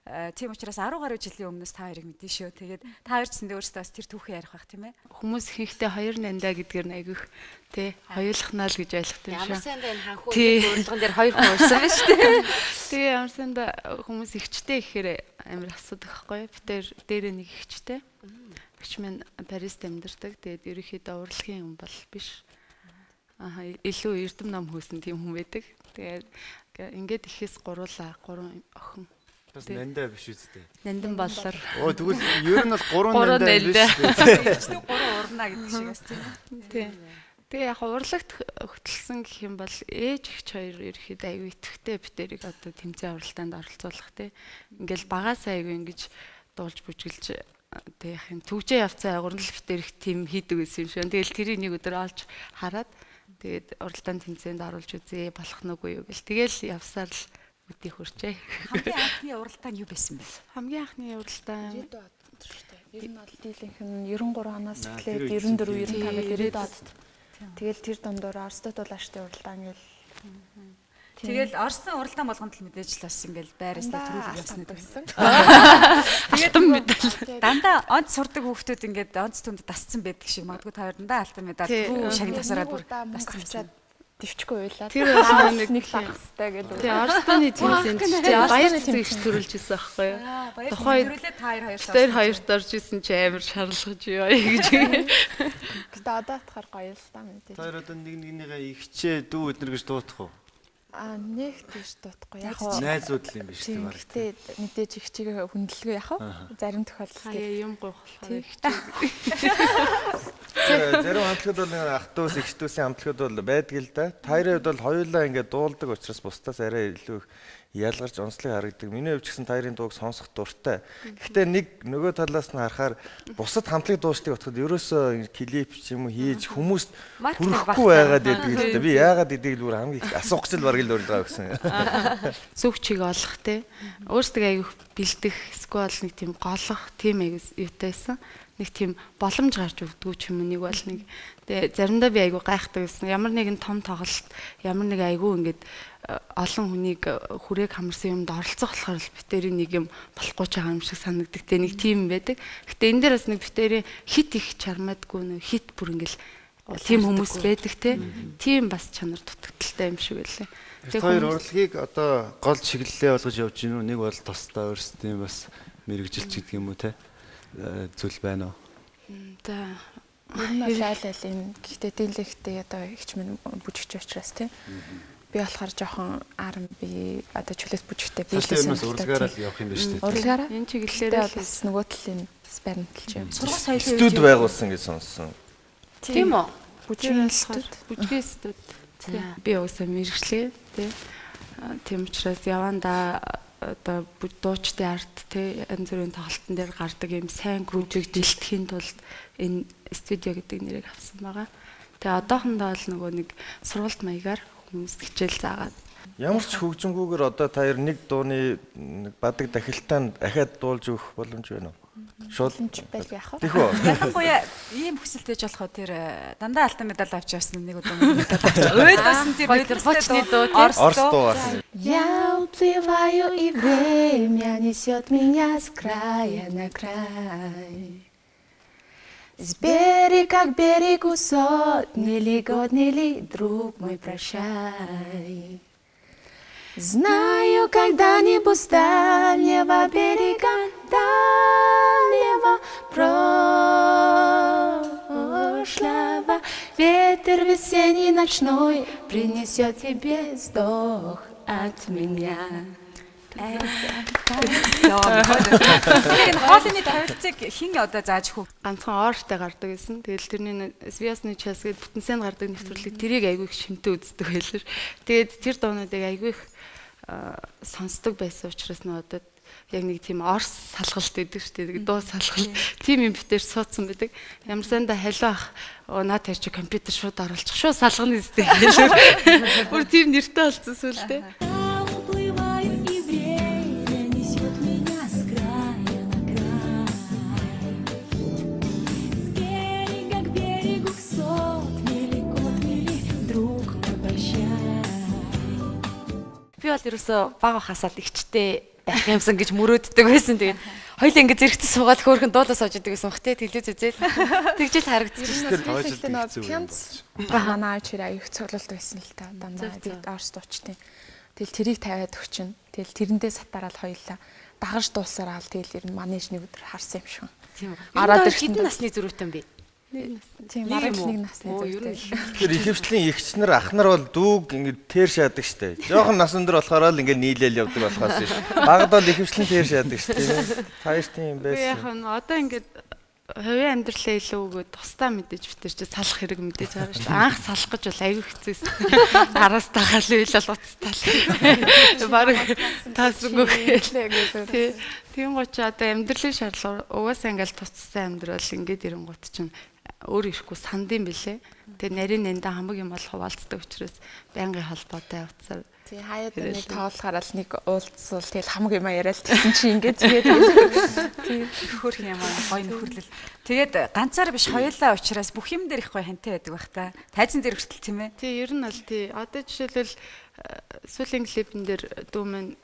Тийм учраас 10 гаруй жилийн өмнөөс та хоёрыг мэдэн шүү. Тэгээд та хоёр ч зөндөө өөрсдөө бас тэр түүхээ ярих байх тийм ээ. Хүмүүс ихэнхдээ хоёр Нандаа гэдгээр нь айгүйх тий хоёулахнаа л гэж ойлгох юм шиг. Ямар сандаа энэ ханхуу урилган дээр хоёр хүн урьсан байна шүү дээ. Тэгээ ямар сандаа хүмүүс ихчтэй ихээр амар асуудаг байхгүй. Битээр дээрээ нэг ихчтэй. Багч минь Парист амьдардаг. Тэгээд ерөнхийдөө урлагийн хүн бол биш. Илүү эрдэм ном хөөсөн тийм хүн байдаг. Тэгээд ингээд ихэс гуруулаа 3 охин. Бас Нандаа биш үстэй. Нандан боллоор. Оо тэгвэл ер нь бол 3 Нандаа биш үү? 3 урнаа гэдэг шигээс тийм. Тэгээ яг урлагт хөтлсөн гэх юм бол ээж ихч хоёр ерөөхдөө аягүй итгэвтэй битэрийг одоо тэмцээн уралтаанд оролцуулах тий. Ингээл багасаа аягүй ингэж дуулж бүжгэлж тэг яг юм төгжээ явцаа агуурл битэр их тийм хийдэг гэсэн юм шиг. Тэгэл тэрийг нэг өдөр олж хараад тэгээд уралтаанд тэмцээнд оруулж үзье болох нүггүй юу гэл. Тэгэл явсаар л үдий хурчээ. Хамгийн анхны уралдаан юу байсан бэ? Хамгийн анхны уралдаан 90 од шүү дээ. Ер нь бол дийлэнх нь 93 оноос эхлээд 94 95 90 од. Тэгэл тэр дундуур Оросдод бол ааштай уралдаан гэл. Тэгэл Орсын уралдаан болгонд л мэдээж л бас ингээл байрастай төрүүлж явсан гэсэн. Тэгээд мэдээ. Дандаа онц сурдаг хүүхдүүд ингээд онц түнд дасцсан байдаг шиг магадгүй та хоёр дандаа алтан медаль түрүү шагнал тасараад бүр дасцсан. Дэвчгүй байлаа. Тэр бол нэг лах хэвтэй гэлээ. Тэгээ Оросдоны тэмцээнд баяр цэцэг их төрүүлж ирсэн байхгүй юу? Тухайн төрүүлээ та хоёр Тэр хоёрт орж исэн чи амар шарлахж юу гэж. Гэтэ одоо атахаар гоё л та мэдээ. Тэр одоо нэг нэгнийгээ ихчээ дүү өднөр гэж дуутах уу? Нэг тийш дуутахгүй. Яг найзууд л юм биш тийм баг. Гэтэ мэдээж их чигээ хүндлэгээ яах вэ? Зарим тохиолдолд юм гоох болохоор их чиг. Зарим хамтлагууд бол ах トゥ ус эгч トゥ усын хамтлагууд бол байдаг л да. Таарийн хувьд бол хоёулаа ингээд дуулдаг учраас бусдаас арай илүү ялгарч онцлог харагдаг. Миний хувьд ч гэсэн таарийн дууг сонсох дуртай. Гэхдээ нэг нөгөө талаас нь харахаар бусад хамтлаг дуустыг бодоход ерөөсөө клип ч юм уу хийж хүмүүст хүрэхгүй байгаад байдаг л да. Би яагаад гэдгийг л бүр хамгийн асуух гэж л бараг л урилгаа өгсөн. Зөв чиг олох те. Өөрсдөө аяг бэлдэх эсвэл нэг тийм голох тийм аяг юутайсан. Нэг тийм боломж гарч өгдөг ч юм уу нэг бол нэг Тэгээ заримдаа би айгүй гайхдаг гэсэн. Ямар нэгэн том тоглолт, ямар нэг айгүй ингээд олон хүнийг хүрээг хамарсан юмд оролцох болохоор битэрийн нэг юм болохгүй ч байгаа юм шиг санагддаг. Тэ нэг тим байдаг. Гэтэ энэ дээр бас нэг битэрийн хит их чармаадгүй нөө хит бүр ингээл тим хүмүүс байдаг те. Тим бас чанар дутагдaltaй юм шиг байлаа. Тэгээ хоёр урлагийг одоо гол чиглэлээ болгож явж гинүү. Нэг бол тусдаа өөрсдийн бас мэрэгжилч гэдэг юм уу те. Зүйл байна уу? За ер нь айл гэхдээ дийлэхтэй одоо ихч минь бүжигч учраас тийм би болохоор жоохон R&B одоо чөлөөт бүжигтэй биелсэн урлагаараа л явах юм байна шүү дээ. Урлагаараа энэ чиглэлээр бас нөгөө талын баримталж юм. Сургууль соёлын студ байгуулсан гэж сонссон. тийм үү? Бүжгийн студ. Бүжгийн студ. Би уусаа мэрэгчлээ тий. Тийм учраас явандаа одоо дуучдын арт тий янз бүрийн тоглолтын дээр гардаг юм сайн группийг дэлгэхийн тулд энэ студио гэдэг нэрийг авсан байгаа. Тэгээ одоохондоо л нөгөө нэг сургалт маягаар хүмүүс хичээл заагаад Ямар ч хөгжингүүгээр одоо та хоёр нэг дууны бадаг дахилтаанд ахаад дуулж өгөх боломж байна уу? Шууд байж яах вэ? Тэхүү. Ялангуяа ийм хүсэлтэйж болох уу тэр дандаа алтан медаль авч явсан нэг удаа медаль авч. Ойлсон тэр хочны дуу Орс дуу бас. Я уплываю, и время несет меня с края на край. С берега к берегу сотни ли, годни ли, друг мой, прощай. Знаю, когда-нибудь с дальнего берега, дальнего прошлого ветер весенний ночной принесет тебе вздох от меня. Тэгээд хоолны тавилцыг хин одоо зааж хөө. Ганцхан оортой гардаг гэсэн. Тэгэл тэрний Свясны час гээд бүтэнсэнд гардаг нэвтрүүлэг тэрийг айгүй их шимтээ үздэг байлаа. Тэгээд тэр дуунуудыг айгүй их сонсдог байсан учраас надад яг нэг тийм орс салгалт гэдэг шүү дээ. Дуу салгалт. Тим юм битээр суудсан байдаг. Ямар санда халиах наа тэр чи компьютер шууд оруулчих. Шууд салгана зүтэй хэлээ. Бүр тийм нэртэй болсон сүлдээ. Би бол ерөөсө бага хасаад игчтэй байх юмсан гэж мөрөөддөг байсан. Тэгээд хоёлаа ингэ зэрэгцээ суугаад хөөрхөн дуулаа сууж идэг гэсэн хөхтэй телевиз үзээд тэгжэл харагдчихсан. Пянц манай ачир аюух цоглолт байсан л та дандаа орс дуучтын. Тэгэл тэрийг тавиад өгчин. Тэгэл тэрэндээ сатараад хоёлаа дагаж дуусараа л тэгэл ер нь манеж нэг өдөр харсан юм шиг. Тийм. Араад хэдэн насны зөрүүтэн бэ? Тийм арай нэг насны зөрүүтэй. Тэр ихэвчлэн эгч нар ах нар бол дүүг ингэ тэр шаадаг штэ. Жохон насан дээр болохоор л ингэ нийлээл явдаг болохоос ш. Багад бол ихэвчлэн тэр шаадаг штэ. Тааш тийм байсан. Яг нь одоо ингээд хувийн амьдралаа илүү өгөө тусдаа мэдээж битэр чи салах хэрэг мэдээж байгаа шүү дээ. Анх салах гэж бол аюу хэцүүсэн. Араас тагаал уйлал уцтал. Бараг таасргүй гэлээ. Тийм гоч одоо амьдралын шаардлага угаасаа ингээл тусцсан амьдрал ингээд ирэнгуут чинь өөр ирэхгүй сандын бэлээ. Тэгээ нарийн нэндээ хамаг юм бол хуваалцдаг учраас байнгын холбоотой явцаар. Тий хаяад нэг тоолохоор л нэг уулзвал тэгэл хамаг юм яриад гэсэн чи ингээд тэгээд тий хөрх юм аа гоё нөхөрлөл. Тэгээд ганцаар биш хоёулаа уучраас бүх юм дээр их гоё хантай байдаг бах та. Тайзан дээр хүртэл тийм ээ. Тий ер нь бол тий одоо жишээлбэл сүүлийн клипэн дээр дүү минь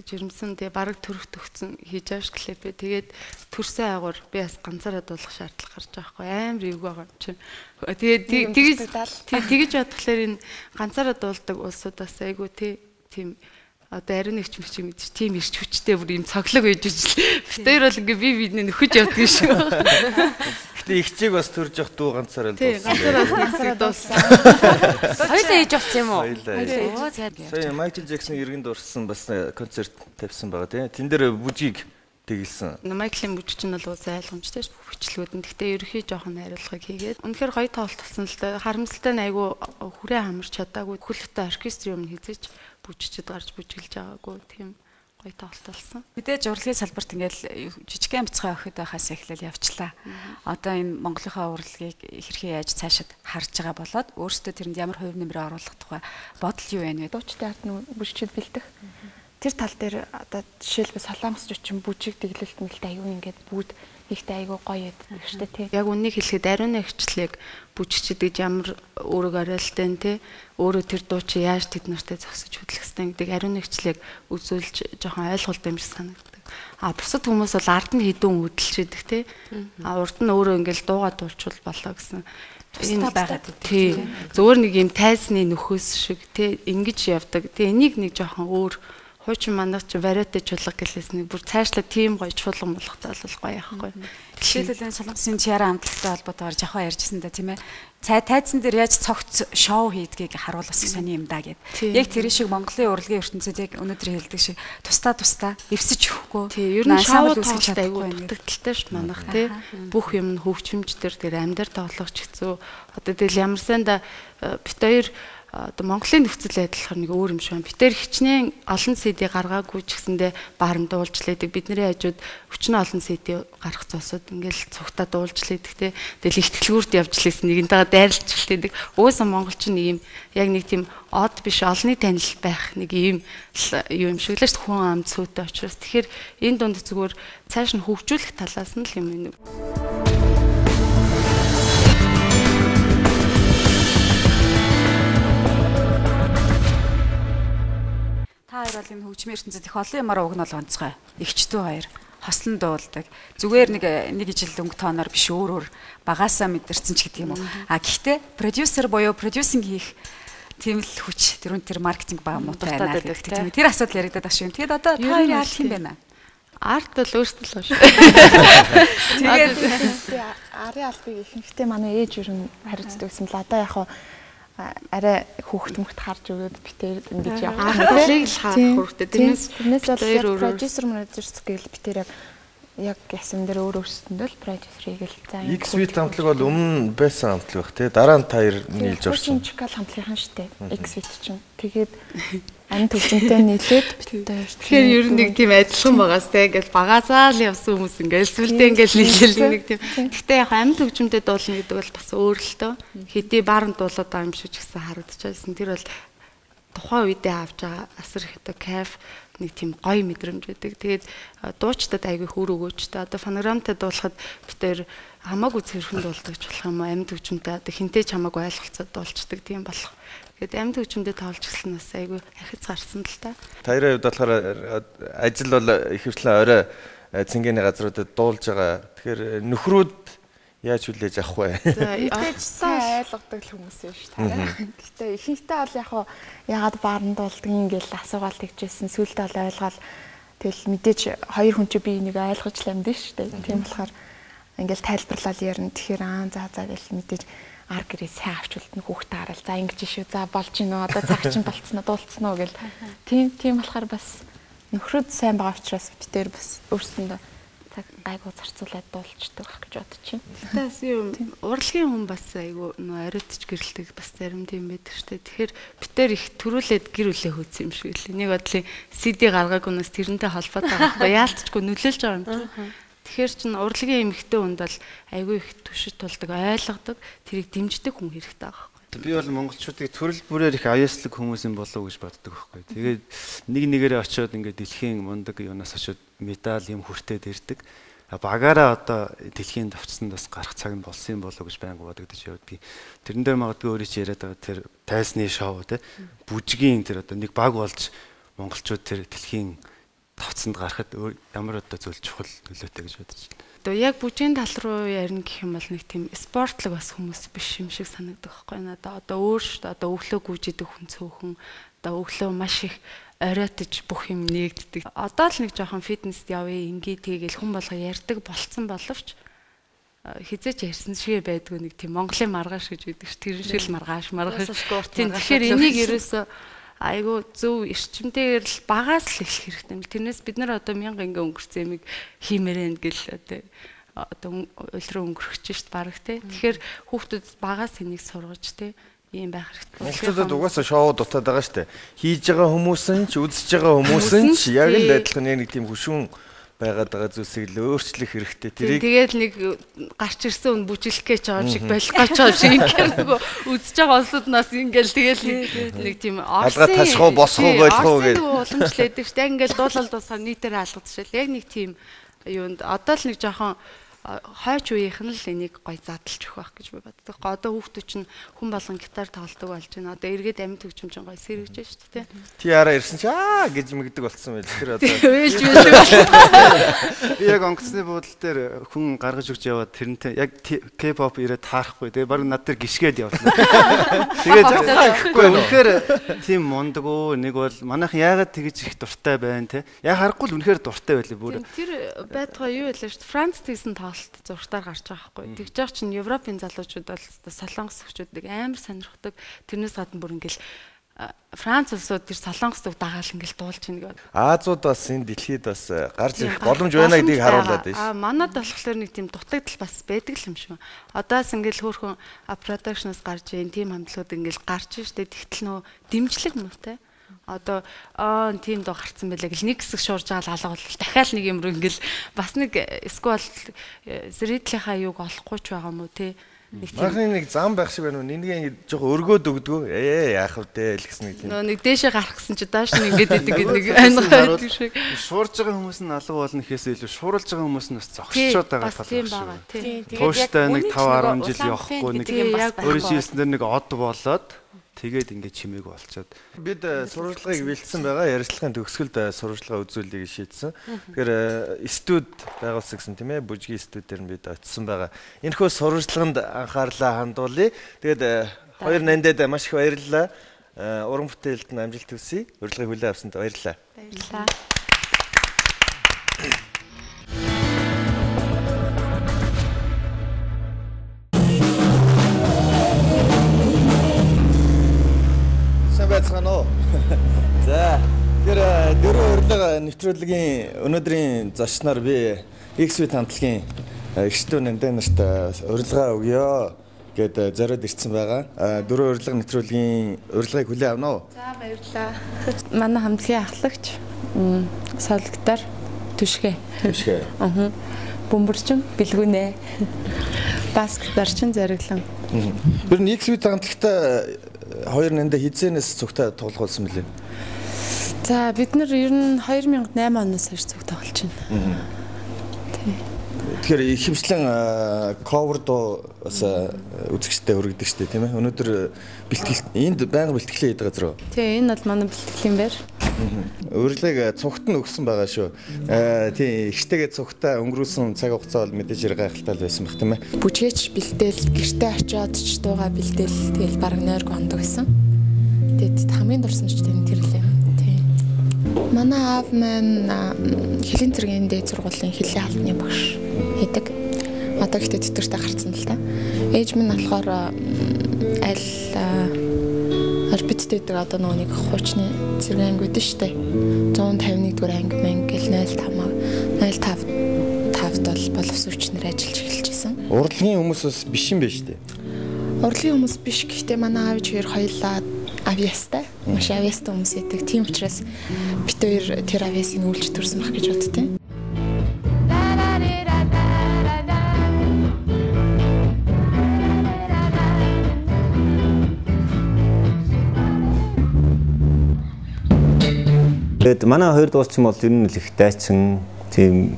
жирэмсэн тэгээ бараг төрөх төгцөн хийж байгаа ш клипээ. Тэгээд төрсөн айгуур би бас ганцаараа дуулах шаардлага гарч байгаа хгүй амар эвгүй байгаа юм чинь. Тэгээд тэгж бодглохлоор энэ ганцаараа дуулдаг улсуудаас айгуу тийм одоо ариун нэгч мчиг мэдчих тийм ирч хүчтэй бүр юм цоглог байж ижил. Битээр бол ингээ бидний нөхөж явдаг шүү. Гэтэ ихчийг бас төрж явах дүү ганцаараа л тий ганцаараа дуулсан. Хоёлаа хийж авсан юм уу? Оо за. Майкл Джексоныг иргэн дурсан бас концерт тавьсан байгаа тийм. Тэн дээр бүжгийг тэгэлсэн. Майклийн бүжиг чинь бол уусаа ойлгомжтой ш бичлгүүд нь. Гэхдээ ерөхий жоохон найруулгыг хийгээд үнэхээр гоё тоглолт болсон л да. Харамсалтай нь айгу хүрээ хамарч чадаагүй хөлөвтэй оркестр юм хийзэж бүжигчд гарч бүжиглж байгаагүй тийм гоё тоглолт болсон. Мэдээж урлагийн салбарт ингээл жижигхэн бяцхан охид байхаас эхлээл явчлаа. Одоо энэ Монголынхаа урлагийг хэрхэн яаж цаашид харж байгаа болоод өөрсдөө тэрэнд ямар хувь нэмрээ оруулах тухай бодол юу вэ? Дуучдын арт бүжигчд бэлдэх. тэр тал дээр одоо жишээлбэл солонгос жүчин бүжиг дэглэлт мэлт аюу ингээд бүгд ихтэй аюу гоё яддаг штэ тий. Яг үнийг хэлэхэд ариуны хвчлийг бүжигчд гэж ямар өөрөг оролтын тий өөрөө тэр дуу чи яаж тэд нартай зогсож хөдлөх хэвтэй гэдэг ариуны хвчлийг үзүүлж жоохон ойлголт юм шиг санагддаг. Бусад хүмүүс бол ард нь хідүүн хөдөлж идэг тий. Урд нь өөрөө ингээд дуугаа дуулчвал болоо гэсэн энэ байгаад тий. Зөвөр нэг юм тайсны нөхөөс шиг тий ингэж явдаг. Тий энийг нэг жоохон өөр хуучин манайх чи вариатэ чуулга гэлээс нэг бүр цаашлаа тийм гоё чуулган болохтой бол гоё яахгүй. Жишээлбэл энэ солонгосын чиара амтлагтай холбоотойгоор жахаа ярьжсэн да тийм ээ. Тайзан дээр яаж цогц шоу хийдгийг харуулах сони юм да гэд. Яг тэр шиг Монголын урлагийн ертөнцид яг өнөөдөр хэлдэг шиг тустаа эвсэж өгөхгүй. Тий, ер нь шоу тоглолт айгүй дутагдaltaй шүү манайх тий. Бүх юм хөгжимч төр тэр амьдар тоглох ч хэцүү. Одоо тэгэл ямар санда бит хоёр одоо Монголын нөхцөл байдал болохоор нэг өөр юм шиг байна. Бид тэр хичнээн олон CD гаргаагүй ч гэсэндээ баарн дуулж лээдэг. Бидний хажууд өчнө олон CD гарах зоосод ингээл цугтаа дуулж лээдэг те. Тэгэл их тэтгэлгүүрт явж лээсэн нэгэнтэйгээ дайрлж лээдэг. Уусаа монголчин нэг юм яг нэг тийм од биш олонний танил байх нэг юм юм шиг л ш хүн ам цөөтэй учраас тэгэхээр энэ дунд зүгээр цааш нь хөгжүүлэх талаас нь л юм нэг. Та хоёр бол энэ хөгжмийн ертөнцид их олон юмараа уг нь бол онцгой. Игчдүү хоёр хослон дуулдаг. Зүгээр нэг ижил өнгө тооноор биш өөр багаасаа мэдэрсэн ч гэдэг юм уу. Гэхдээ продюсер буюу продюсинг хийх тийм л хүч тэр маркетинг баа муутай байна гэдэг тийм. Тэр асуудал яригадаад ах шиг. Тэгэд одоо та хоёрын арт юм байна. Арт бол өөртөө л шүү. Тэгээд арын албыг ихэнхдээ манай ээж юу хариуцдаг гэсэн л одоо яг арай хүүхд мөхт харж өгөөд битээр ингэж явах. Артлыг л хаах хэрэгтэй. Тэрнээс бол продюсер гэл битээр яг ясам дээр өөр өөрсөндөө л продюсерийг л за энэ X-Suite хамтлаг бол өмнө байсан хамтлаг байх тий. Дараа нь та хоёр нийлж орсон. Чикал хамтлагийнхан штэ. X-Suite чинь. Тэгээд ань төвчөнтэй нийлээд битээр. Тэгэхээр ер нь нэг тийм адилхан байгаас те ингээл багаасаа л явсан хүмүүс ингээл сүлдээ ингээл нийлэл нэг тийм. Гэхдээ яг ань төвчөнтэй дуулна гэдэг бол бас өөр л тоо. Хэдий баарн дуулаад байгаа юм шиг ч гэсэн харагдчихсан. Тэр бол тухайн үедээ авч байгаа асар их одоо кайф нэг тийм гоё мэдрэмж байдаг. Тэгээд дуучдад айгүй хөөр өгөөчтэй. Одоо фонограмтай дуулахад бид тэр хамаагүй цэвэрхэн дуулдаг ч болох юм уу? Амьд хөгжмөнтэй одоо хинтэй ч хамаагүй ойлголцоод дуулцдаг тийм болох. Тэгээд амьд хөгжмөдөд тоолж гисэн бас айгүй ахиц гарсан л та. Таараа хувьд болохоор ажил бол ихэвчлэн орой цэнгэний газруудад дуулж байгаа. Тэгэхээр нөхрүүд яаж хүлээж авах вэ? Мэдээж сайн ойлгодог л хүмүүс юм шүү дээ. Гэхдээ ихэнхдээ бол ягаад баарн дуулдаг ингээл асуугаал тэгжсэн сүултээ бол ойлгоол тэгэл мэдээж хоёр хүн чи би энийг ойлгож л амьд шүү дээ. Тийм болохоор ингээл тайлбарлал ярина. Тэгэхээр за гэл мэдээж ар гэрээ сайн авч үлдэн хүүхдээ хараал. За ингэж шүү. За болж гин үү? Одоо цаг чинь болцсноо дуулцсан уу гэл. Тийм болохоор бас нөхрөд сайн байгаа учраас бид тэр бас өөрсөндөө гайгүй зарцуулаад дуулцдаг гэж бодож байна. Тэгээс юм урлагийн хүн бас айгүй ариутч гэрэлдэг бас зарим тийм байдаг штэ. Тэгэхээр битээр их төрүүлээд гэр үлээ хөөцсөн юм шиг л. Нэг бодлын CD гаргаагүйнээс тэрнтэй холбоотой байхгүй яалтчгүй нөлөөлж байгаа юм. Тэгэхээр чин урлагийн эмэгтэй хүнд бол айгүй их түшид тулдаг, ойлгодог, тэрийг дэмждэг хүн хэрэгтэй байгаа. Би бол монголчуудыг төрөл бүрээр их аяслаг хүмүүс юм болов уу гэж боддог байхгүй. Тэгээд нэг нэгээрээ очиод ингээд дэлхийн мундаг юунаас очиод медаль юм хүртээд ирдэг. Багаараа одоо дэлхийн давцсанд бас гарах цаг нь болсон юм болов уу гэж байнга бодогдож явдгийг. Тэрэн дээр магадгүй өөрөө чи яриад байгаа тэр тайсны шоу те бүжгийн тэр одоо нэг баг болж монголчууд тэр дэлхийн давцсанд гарахад ямар одоо зүйл чухал нөлөөтэй гэж бодож байна. Одоо яг бүжгийн тал руу ярина гэх юм бол нэг тийм спортлог бас хүмүүс биш юм шиг санагддаг байхгүй надаа. Одоо өөр шүү дээ. Одоо өглөө гүйжидэг хүн цөөхөн одоо өглөө маш их оройтож бүх юм нэгддэг. Одоо л нэг жоохон фитнест явъя ингээ тэгээл хүн болго ярьдаг болцсон боловч хизээч ярьсан шиг байдгүй нэг тийм Монголын маргааш гэж үүдэг ш. Тэр шиг л маргааш. Тэгэхээр энийг ерөөсөө айгу зөв эрчимтэйгээр л багаас л эхлэх хэрэгтэй юм. Тэрнээс бид нар одоо 1000 ингээ өнгөрцөн юмыг хиймээрэн гэл одоо уйлруу өнгөрөх ч шүү дээ баг тий. Тэгэхээр хүүхдүүд багаас энийг сургаж тий ийм байх хэрэгтэй. Монголчуудад угаасаа шоу дутаад байгаа шүү дээ. Хийж байгаа хүмүүс нь ч үзэж байгаа хүмүүс нь ч яг л адилхан нэг тийм хөшүүн байгаад байгаа зүйлсийг л өөрчлөх хэрэгтэй. Тэрийг тэгээд нэг гарч ирсэн үн бүжиглэх гэж байгаа юм шиг болох гэж байгаа шиг ингээл нөгөө үзэж байгаа олсууднаас ингээл тэгэл нэг тийм алга ташхуу босхуу байлгүй гэж уламжлаад их тэг ингээл дуулал дуусаа нийтээр алгадчихэл яг нэг тийм юунд одоо л нэг жоохон хойч үеийнх нь л энийг гой задлж өгөх байх гэж би боддог. Одоо хүүхдүүд чинь хүн болгон гитар тоглодог болж байна. Одоо эргээд амьд хөгжим чинь гой сэргэж байна шүү дээ. Тий араа ирсэн чи гэж мэгдэг болсон байл. Тэр одоо ээлж билээ. Би яг онгоцны буудлын дээр хүн гаргаж өгч яваад тэрнтэй яг K-pop ирээд таарахгүй. Тэгээ баг над дээр гიშгээд явлаа. Тэгээд үнэхээр тийм мондгоо нэг бол манайхан яагаад тэгж их дуртай байна те. Яг харахгүй л үнэхээр дуртай байлаа бүр. Тэр байтугай юу байлаа шүү дээ. Франц тэгсэн зургатаар гарч байгаа байхгүй. Тэгж яах чинь Европын залуучууд бол солонгос хөгчүүдийг амар сонирхдаг. Тэрнээс гадна бүр ингээл Франц улсууд тэр солонгосыг дагаал ингээл дуулж ийн гэдэг. Азууд бас энэ дэлхийд бас гарч ирэх боломж байна гэдгийг харуулад байна шүү. Манад болохоор нэг тийм дутагдал бас байдаг л юм шүү. Одоос ингээл хөөхөн production-аас гарч ийн тийм хамтлагууд ингээл гарч ийн штэ. Тэгтэл нөө дэмжлэг мөн те. Одоо тийм доо гарцсан байлаа гэл нэг хэсэг шуурж байгаа алга бол дахиад нэг юм руу ингээл бас нэг эсвэл зрителийнхаа юуг олохгүй ч байгаа мó те Махны нэг зам байх шиг байна уу? Нэнийг жоохон өргөөд өгдгөө. Яах вэ л гэсэн нэг тийм. Нэг дээшээ гарах гэсэн чи доош нь ингээд идэг нэг анхаад шиг. Шуурж байгаа хүмүүс нь алга болно гэхээс илүү шууруулж байгаа хүмүүс нь бас зогсчод байгаа тал байна. Тууштай нэг 5-10 жил явахгүй нэг өөрийн хэлснээр нэг од болоод тэгээд ингээд чимээг болцоод бид сурвалжлагыг бэлдсэн байгаа. Ярилцлагын төгсгөлд сурвалжлага үзүүлэлийг шийдсэн. Тэгэхээр студ байгуулсан гэсэн тийм ээ. Бүжгийн студ дээр нь бид очисон байгаа. Энэхүү сурвалжлаганд анхаарлаа хандуулъя. Тэгээд хоёр нандад маш их баярлалаа. Уран бүтээлд нь амжилт хүсье. Урилгыг хүлээн авсанд баярлалаа. Баярлалаа. Байцгаана уу. За, тэр дөрөв урилга нэвтрүүлгийн өнөөдрийн зочноор би X-Suite хамтлагийн эгчтүү нандаа нарт урилга өгье гэд зориод ирсэн байгаа. Дөрөв урилга нэвтрүүлгийн урилгыг хүлээн авна уу? За, баярлалаа. Манай хамтлагийн ахлагч солигтар Түшгэ. Бөмбөрчин бэлгүнэ. Бас гитарчин зориглон. Тэр нь X-Suite хамтлагтай хоёр нандаа хизэнээс цогтой тоглуулсан мөлий. За бид нар ер нь 2008 оноос хойш цог тоглож байна. Тэгэхээр ихэмшлэн cover доо бас үзэгчтэй хүргэдэг шүү дээ тийм ээ. Өнөөдөр бэлтгэл энд байнга бэлтгэлээ хийдэг газар уу? Тий, энэ бол манай бэлтгэлийн байр. Урилгыг цугт нь өгсөн байгаа шүү. Тийм ихтэйгээ цугтаа өнгөрүүлсэн цаг хугацаа бол мэдээж гайхалтай байсан баг тийм ээ. Бүжгээч бэлдээл гэртээ очиод ч дууга бэлдээл тэгэл баг нойрг ондоо гэсэн. Тэгээд хамгийн дурсан ч тэр л юм. Тийм. Манай аав маань Хилийн цэргийн дээд сургуулийн хэлний албаны багш хийдэг. Одоо ихтэй тэтгэртэй гарцсан л та. Ээж минь болохоор орбиттэй гэдэг одоо нэг хуучны цэргийн анги гэдэг штэ. 151-р анги мэн гэл 05 бол боловсруучнаар ажиллаж эхэлж байсан. Урлагийн хүмүүс бас биш юм байна штэ. Урлагийн хүмүүс биш гэхдээ манай аав хоёр хоёулаа авьяастай. Маш авьяастай хүмүүс байдаг. Тийм учраас бид хоёр тэр авьяасыг үйлч төрсөн байх гэж боддتي. Тэгээд манай хоёр дуусч юм бол ер нь л их дайчин тийм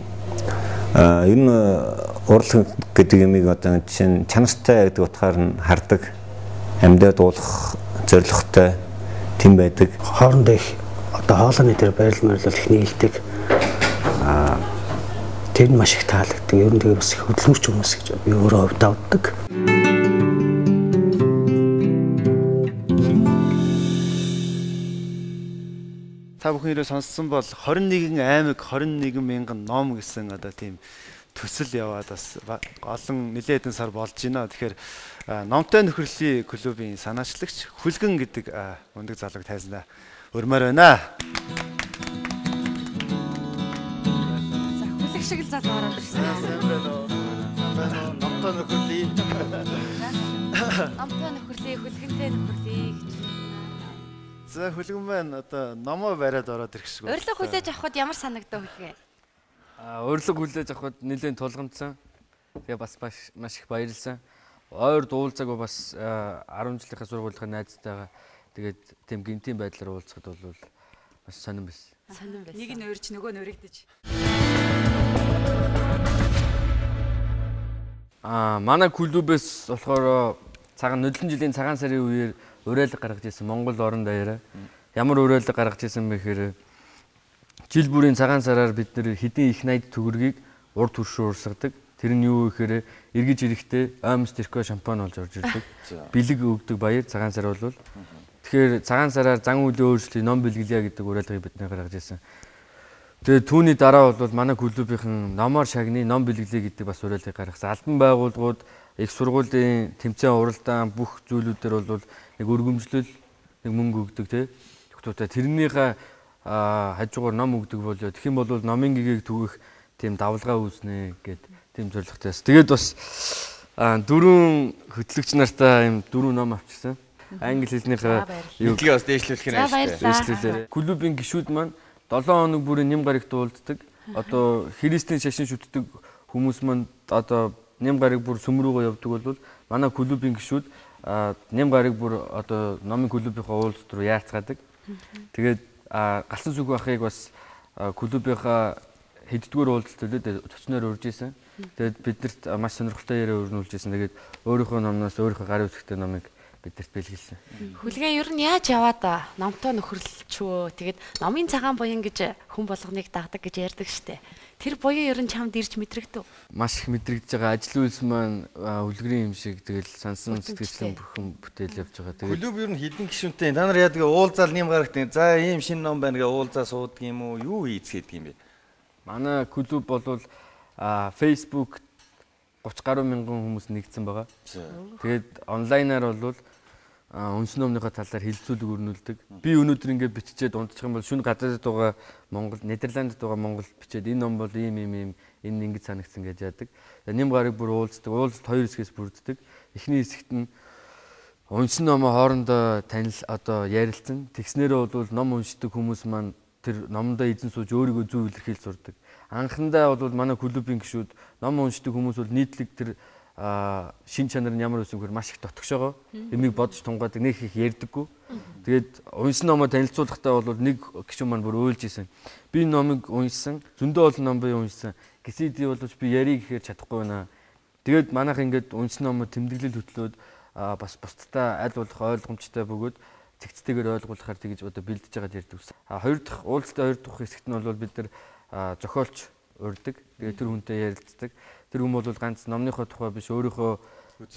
ер нь урлаг гэдэг юмыг одоо жишээ нь чанартай гэдэг утгаар нь хардаг. Амьдаа дуулах зорилготой тийм байдаг. Хоорондоо их одоо хоолойны дээр байрал морил их нийлдэг. Тэр нь маш их таалагддаг. Ер нь тэгээ бас их хөдөлмөрч хүмүүс гэж би өөрөө хувьдаа боддог. Та бүхэн ирээ сонссон бол 21 аймаг 21 мянган ном гэсэн одоо тийм төсөл яваад бас олон нэлээд хэдэн сар болж байна. Тэгэхээр номтой нөхрөлийн клубын санаачлагч Хүлгэн гэдэг өндөг залууг тайзнаа өрмөр байна. За хүлэг шиг л залуу ороод ирсэн. Номтой нөхрөлийн Хүлгэнтэй нөхрөлийн гэж. За Хүлгэн маань одоо номоо бариад ороод ирэх шиг. Урилга хүлээж авахд ямар санагдав Хүлгэн? Урилга хүлээж авахд нэлээд тулгамдсан. Тэгээ бас маш их баярлсан. Ойр дуулцаагүй бас 10 жилийнхаа сургуулийн найзтайгаа тэгээд тэм гинтийн байдлаар уулзахад бол бас сонирн байсан. Сонирн байсан. Нэг нь өөрч нөгөө нь өргөдөж. Манай клубээс болохоор нодлон жилийн цагаан сарын үеэр уриалга гаргаж ирсэн Монгол орон даяараа. Ямар уриалга гаргаж ирсэн бэ гэхээр жил бүрийн цагаан сараар бид нэр хэдийн их найд төгрөгийг урд хуршуу урсгадаг. Тэр нь юу гэхээр эргэж ирэхдээ Омс Тэрко шампань болж орж ирдэг. Бэлэг өгдөг баяр цагаан сар бол. Тэгэхээр цагаан сараар зан үлийн өөрчлөлтийг ном бэлгэлье гэдэг уриалгыг бид нэр гаргаж ирсэн. Тэгээд түүний дараа бол манай клубийнхэн номоор шагны ном бэлгэлье гэдэг бас уриалгыг гаргасан. Албан байгууллагууд их сургуулийн тэмцээн уралдаан бүх зүйлүүдээр бол нэг өргөмжлөл нэг мөнгө өгдөг тий. Тэрнийхээ хажуугаар ном өгдөг болоо. Тэгэх юм бол номын гэгийг түгэх тийм давлгаа үүснэ гэд тийм зорилготойс. Тэгээд бас 4 хөтлөгч нартаа юм 4 ном авчирсан. Англи хэлнийхээ юуг бас дээшлүүлэх нь дээшлүүлээ. Клубын гишүүд маань 7 хоног бүрийн нэм гарагт уулздаг. Одоо христийн шашин шүтдэг хүмүүс маань одоо нэм гараг бүр сүм рүүгээ явдаг бол манай клубын гишүүд нэм гараг бүр одоо номын клубийнхаа уулзалт руу яарцгаадаг. Тэгээд галсан сүг ахыг бас клубийнхаа хэддгээр уулзалтууд төчнөр урьж исэн. Тэгээд биднэрт маш сонирхолтой яриа өрнүүлж исэн. Тэгээд өөрийнхөө номноос өөрийнхөө гарын үсгтэй номыг биднэрт бэлгэлсэн. Хүлгээ ер нь яаж яваад номтой нөхөрлөлчөө. Тэгээд номын цагаан буян гэж хүн болгоныг дагдаг гэж ярьдаг штэ. Тэр буян ер нь чамд ирж мэдрэгдэв. Маш их мэдрэгдэж байгаа. Ажил үйлс маань үлгэрийн юм шиг тэгэл сансан сэтгэлсэн бүхэн бүтээл явж байгаа. Тэгээд клуб ер нь хідэн гишүүнтэй. Та нар яадаг уулзаал нэм гарагт. За ийм шинэ ном байна гэ уулзаа суудаг юм уу? Юу хийцгээд юм бэ? Манай клуб болвол Facebook 30 гаруй мянган хүмүүс нэгдсэн байгаа. Тэгээд онлайнаар болвол үнсэн номныхоо талаар хилцүүлэг өрнүүлдэг. Би өнөөдөр ингээд биччихээд унтчих юм бол шүн гадаадд байгаа Монгол, Нидерландд байгаа Монгол бичээд энэ ном бол ийм энэ ингэж санагдсан гэж яадаг. Нэм гарыг бүр уулздаг. Уулзалт 2 хэсгээс бүрддэг. Эхний хэсэгт нь унсан номоо хоорондоо одоо ярилцсан. Тэгснээрээ бол ном уншдаг хүмүүс маань тэр номдоо эзэн сууж өөрийгөө зөв илэрхийлж сурдаг. Анхандаа бол манай клубын гишүүд ном уншдаг хүмүүс бол нийтлэг тэр шин чанар нь ямар байсан гэхээр маш их дотгошоогоо эмийг бодож тунгаадаг, нэг их ярьдаггүй. Тэгээд унсан номоо танилцуулахдаа бол нэг гишүүн маань бүр уйлж исэн. Би номыг уншсан, зөндөө олон ном би уншсан. Гэсэдий боловч би ярий гэхээр чадахгүй байна. Тэгээд манайх ингээд унсан номоо тэмдэглэл хөтлөөд бас бусдтай аль болох ойлгомжтой бөгөөд цэгцтэйгээр ойлгуулахаар тэгж одоо бэлдэж байгаад ярьдаг ус. Хоёр дахь уулзалтын 2 дахь хэсэгт нь бол бид нар зохиолч урьдаг. Тэгээд тэр хүнтэй ярилцдаг. Тэр хүн бол ганц номныхоо тухай биш өөрийнхөө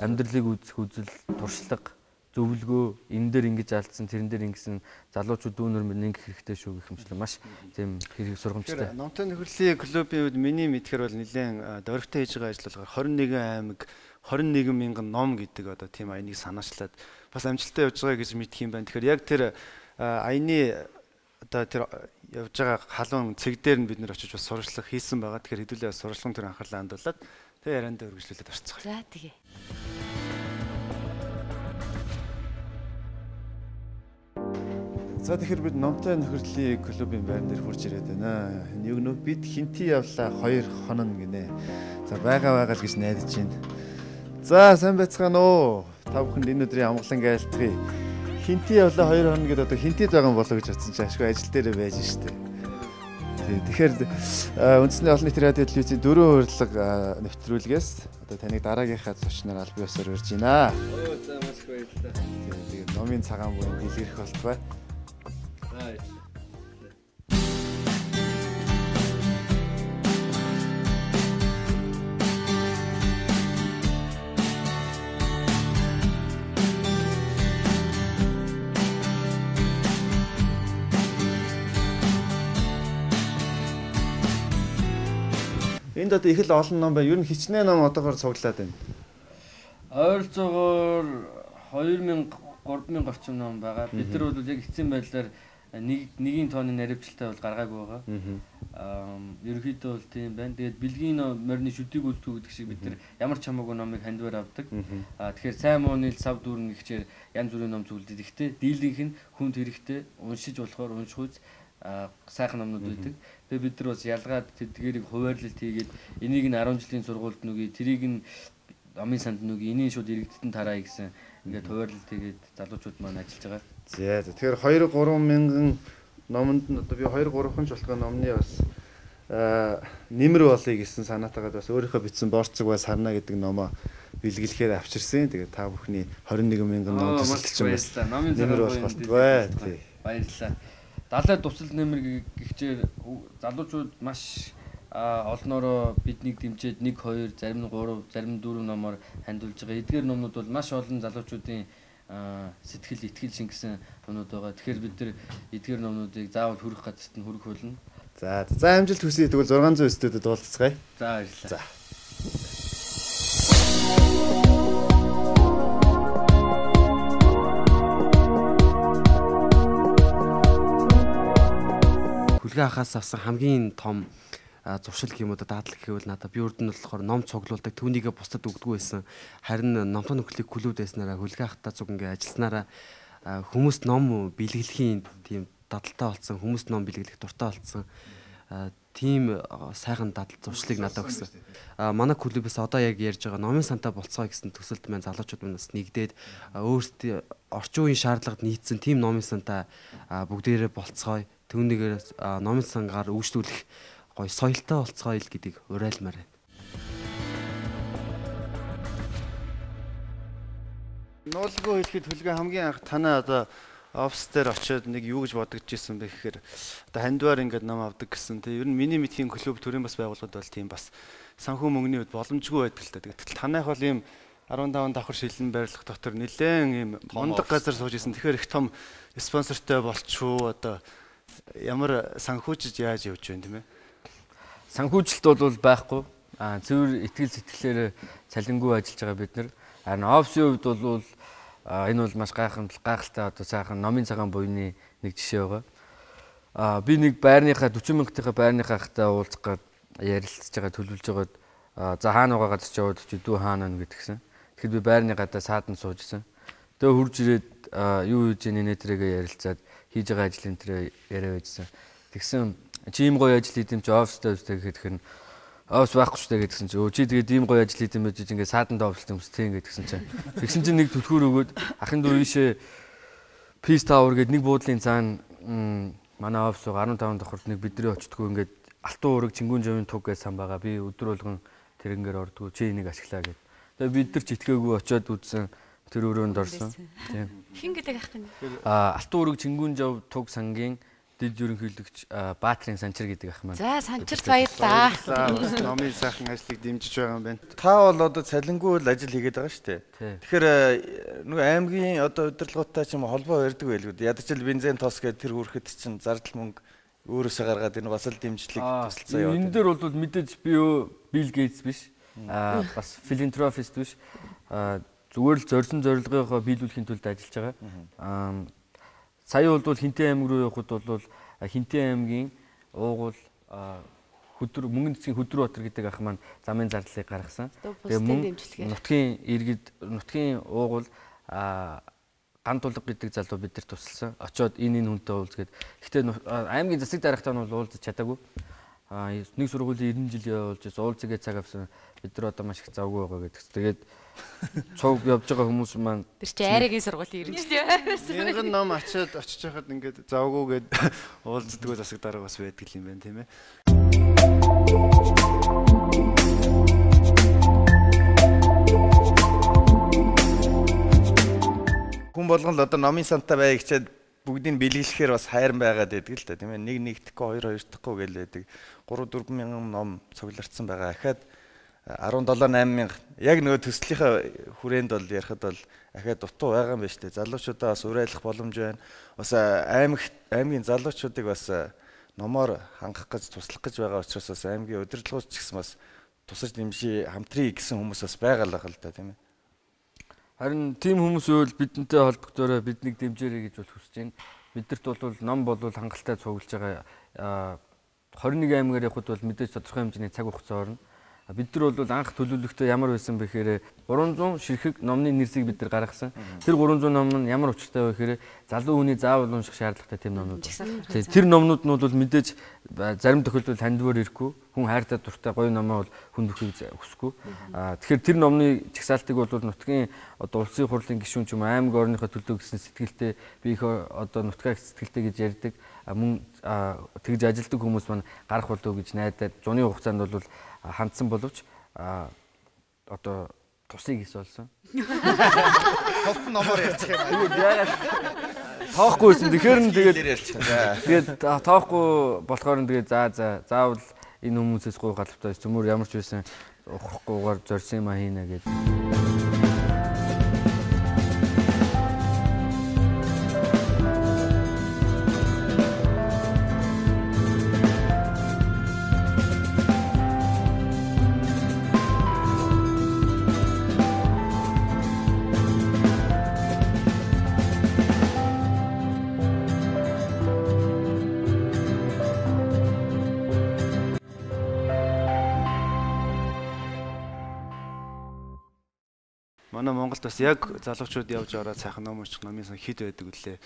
амьдралыг үзэх үзэл, туршлага, зөвлөгөө энэ дээр ингэж алдсан, тэрэн дээр ингэсэн залуучууд дүүнер минь ингэх хэрэгтэй шүү гэх юмчлаа маш тийм хэрэг сургамжтай. Номтой нөхөрлөлийн клубын үед миний мэдхээр бол нэлээд дөрвтэй хийж байгаа ажил болохоор 21 аймаг 21 мянган ном гэдэг одоо тийм аяныг санаачлаад бас амжилттай явж байгаа гэж мэдх юм байна. Тэгэхээр яг тэр аяны одоо тэр явж байгаа халуун цэг дээр нь бид нэр очиж бас сурчлага хийсэн байгаа. Тэгэхээр хэдүүлээ сурчлагын төр анхаарлаа хандуулаад тэгээ яриандаа үргэлжлүүлээд орцгоо. За тэгээ. За тэгэхээр бид номтой нөхөрлөлийн клубын байр дээр хурж ирээд байна. Нэг нөө бид хинти явлаа 2 хоног гинэ. За байгаа л гэж найдаж байна. За сайн байцгаана уу. Та бүхэнд энэ өдрийн амгалан айлтгая. Хинти явлаа 2 хоног гэдэг одоо хинтид байгаа болоо гэж бодсон чи ашгүй ажил дээр байж штэ. Тэгэхээр үндэсний олон нийтийн радио телевизийн 4 урилга нэвтрүүлгээс одоо таныг дараагийнхаа зочноор аль биесээр урьж байна. За маш их баярлалаа. Тэгээд номын цагаан буян дэлгэрэх болтугай. Энд одоо их л олон ном байна. Ер нь хичнээн ном одоогоор цуглаад байна. Ойролцоогоор 2000 3000 орчим ном байгаа. Бид нар бол яг эцсийн байдлаар нэгийн тооны наривчлалтай бол гаргаагүй байгаа. Ерөнхийдөө бол тийм байна. Тэгээд бэлгийн морины шүдийг үлдэх гэдэг шиг бид нар ямар ч хамаагүй номыг хандвар авдаг. Тэгэхээр сайн муу нийл сав дүүрэн гихчээр янз бүрийн ном зүйлдэг. Гэхдээ дийлийнх нь хүнд хэрэгтэй уншиж болохоор унших үз. сайхан номнууд байдаг. Тэгээ бид нар бас ялгаад тэдгээрийг хуваарлалт хийгээд энийг нь 10 жилийн сургуульд нүгий, тэрийг нь номын санд нүгий, энийг шууд иргэдтэн тараа гэсэн ингээд хуваарлалт хийгээд залуучууд маань ажиллаж байгаа. За тэгэхээр 2-3 мянган номонд нь одоо би 2-3 ч болох номны бас нэмэр болъё гэсэн санаатайгаа бас өөрийнхөө бичсэн борцог ба сарна гэдэг номоо бэлгэлэхээр авчирсан. Тэгээд та бүхний 21 мянган ном төсөлч юм байна. Нэмэр болох болтугай. Тий. Баярлалаа. Далай тусал нэмэр гихчээр залуучууд маш олноороо биднийг дэмжиж 1 2 зарим нь 3 зарим нь 4 номоор хандуулж байгаа. Эдгээр номнууд бол маш олон залуучуудын сэтгэл итгэл шингэсэн номнууд байгаа. Тэгэхээр бид нар эдгээр номнуудыг заавал хүрэх газарт нь хүргэх болно. За амжилт хүсье. Тэгвэл 600 студиуд уулзцгаая. За баярлалаа. За. Хүлгээ хахаас авсан хамгийн том зуршил гэх юм уу дадлаг гэвэл надад би урд нь болохоор ном цуглуулдаг түүнийгээ бусдад өгдөггүй байсан. Харин номтой нөхлийг клубд байснараа хүлгээ хахтаа зүг ингээ ажилласнараа хүмүүс ном бэлгэлэхийн тийм дадалтай болсон, хүмүүс ном бэлгэлэх дуртай болсон. Тийм сайхан дадал зуршлыг надад өгсөн. Манай клубээс одоо яг ярьж байгаа номын сантаа болцгоо гэсэн төсөлд маань залуучууд манаас нэгдээд өөрсдийн орчин үеийн шаардлагад нийцсэн тийм номын сантаа бүгдээрээ болцгоо түүнийгээр номын сангаар үйлчлүүлэх гоё соёлтой болцгоо ил гэдгийг уриалмаар байна. Нуулгүй хэлэхэд Хүлгээ хамгийн анх танаа одоо офс дээр очиод нэг юу гэж бодогдож ирсэн бэ гэхээр одоо хандвар ингээд ном авдаг гэсэн. Тэг ер нь миний мэдхийн клуб төрийн бас байгууллагууд бол тийм бас санхүү мөнгөний үед боломжгүй байдаг л та. Тэгтэл танайх бол ийм 15 давхар шилэн байрлах дотор нэлээд ийм мундаг газар сууж исэн. Тэгэхээр их том спонсортой болчихоо одоо ямар санхүүжиж яаж явж байна тийм ээ? Санхүүжилт бол байхгүй. Цэвэр итгэл сэтгэлээр цалингүй ажиллаж байгаа бид нар. Харин офсын хувьд бол энэ бол маш гайхалтай одоо сайхан номын цагаан буйны нэг жишээ байгаа. Би нэг байрныхаа 40 мянгатынхаа байрныхаа хахтаа уулзах гээд ярилцж байгаа төлөвлөж байгаад за хаана байгаа газар ч яваад чи дүү хаана нэ гэдгсэн. Тэгэхэд би байрны гадаа саад нь суужсэн. Тэгээ хурж ирээд юу хийж яанэ нэтрэгээ ярилцаад хийж байгаа ажлын тэр яриа байжсан. Тэгсэн чи ийм гоё ажил хийдэм чи офстой үстэй гэхэд офс байхгүй ч тэ гэдгсэн чи чи тэгээд ийм гоё ажил хийдэм байж ингээд саадандаа офстой юм тийм гэдгсэн чи. Тэгсэн чи нэг түлхүүр өгөөд ахын дүү ийшээ Peace Tower гэдэг нэг буудлын цаана манай офс 15 давхарт нэг бидний очтгоо ингээд алтан уураг Чингүн жавын туг гэж сан байгаа. Би өдөр болгон тэрнгээр ордгоо чи энийг ашиглаа гэд. Тэгээд бид нар ч итгээгүй очиод үзсэн. Тэр өрөөнд орсон. Тийм. Хин гэдэг ах юм. Алтан уураг Чингүн жав туг сангийн дэд ерөнхийлөгч Баатрин Санчир гэдэг ах маань. За Санчирт баярлаа. Номын сайхан ажлыг дэмжиж байгаа юм байна. Та бол одоо цалингүй ажил хийгээд байгаа шүү дээ. Тэгэхээр нөгөө аймгийн одоо удирдлагуудтай ч юм холбоо барьдаг байлгүй. Ядчил бензин тос гэдэг тэр хүрэхэд чинь зардал мөнгө өөрөөсөө гаргаад энэ бас л дэмжлэг тусалцаа яваад. Энэ дээр бол мэдээж би Билл Гейтс биш. Бас филантропист биш. Зүгээр л зорьсон зорилгынхоо биелүүлэхийн тулд ажиллаж байгаа. Сая бол Хинтээ аймаг руу явхад бол Хинтээ аймгийн уугуул хөдөр мөнгөн цэцгийн Хөдрбаатар гэдэг ах маань замын зардлыг гаргасан. Тэгээ нутгийн иргэд нутгийн уугуул ган тулга гэдэг залуу бид нар тусалсан. Очоод энэ хүнтэй уулзгээд. Гэхдээ аймгийн засаг дарагтай нь бол уулзах чадаагүй. Нэг сургуулийн 90 жил явуулж уулзгээ цаг авсан. Бид нар одоо маш их завгүй байгаа гэдэг. Тэгээд цуг явж байгаа хүмүүс маань тэр чи айргийн сургуулийн 90 жил явсан. Мянган ном очиж хахад ингээд завгүйгээд уулздаг засаг дарга бас байдаг юм байна тийм ээ. Хүн болгон л одоо номын сантаа бай гэчээд бүгдийг бэлгэлэхээр бас хайран байгаад байдаг л та тийм ээ. Нэг нэгдэхгүй, хоёр хоёрдохгүй гэл байдаг. 3-4 мянган ном цуглардсан байгаа. Ахаад 17-8 мянга яг нөгөө төслийнхаа хүрээнд бол ярихад бол ахаад дутуу байгаа юм байна шүү дээ. Залуучуудаа бас уриалах боломж байна. Бас аймгийн залуучуудыг бас номоор хангах гэж туслах гэж байгаа учраас бас аймгийн удирдлагууд ч гэсэн бас тусаж дэмжиж хамтрий гэсэн хүмүүс бас байгаа л та тийм ээ. Харин тийм хүмүүс үйл бидэнтэй холбогдороо биднийг дэмжээрэй гэж бол хүсэж байна. Бидэрт бол ном болвол хангалттай цуглаж байгаа 21 аймгаар явхад бол мэдээж тодорхой хэмжээний цаг хугацаа орно. Бид нар бол анх төлөвлөгтөө ямар байсан бэ гэхээр 300 ширхэг номны нэрсийг бид нар гаргасан. Тэр 300 ном нь ямар учиртай вэ гэхээр залуу хүний заавал унших шаардлагатай тийм номнууд. Тэр номнууд нь бол мэдээж зарим тохиолдолд хандвар ирэхгүй, хүн хайртай дуртай гоё номоо бол хүн бүхийг хүсэхгүй. Тэгэхээр тэр номны чагсаалтыг бол нутгийн одоо улсын хурлын гишүүн ч юм аймаг орныхоо төлөө гэсэн сэтгэлтэй би их одоо нутгаа сэтгэлтэй гэж ярьдаг. Мөн тэгж ажилдаг хүмүүс маань гарах болов гэж найдаад зуны хугацаанд бол хандсан боловч одоо тусыг ис болсон. Товхон номоор ярьчих юм. Яагаад тоохгүй юм. Тэгэхээр нь тэгээд тоохгүй болохоор нь тэгээд заавал энэ хүмүүсээс гоо галавтай зөвмөр ямар ч байсан ухрахгүйгээр зорьсон юм хийнэ гэдэг. Манай Монголд бас яг залуучууд явж ороод сайхан ном унших номын сан хэд байдаг үлээ.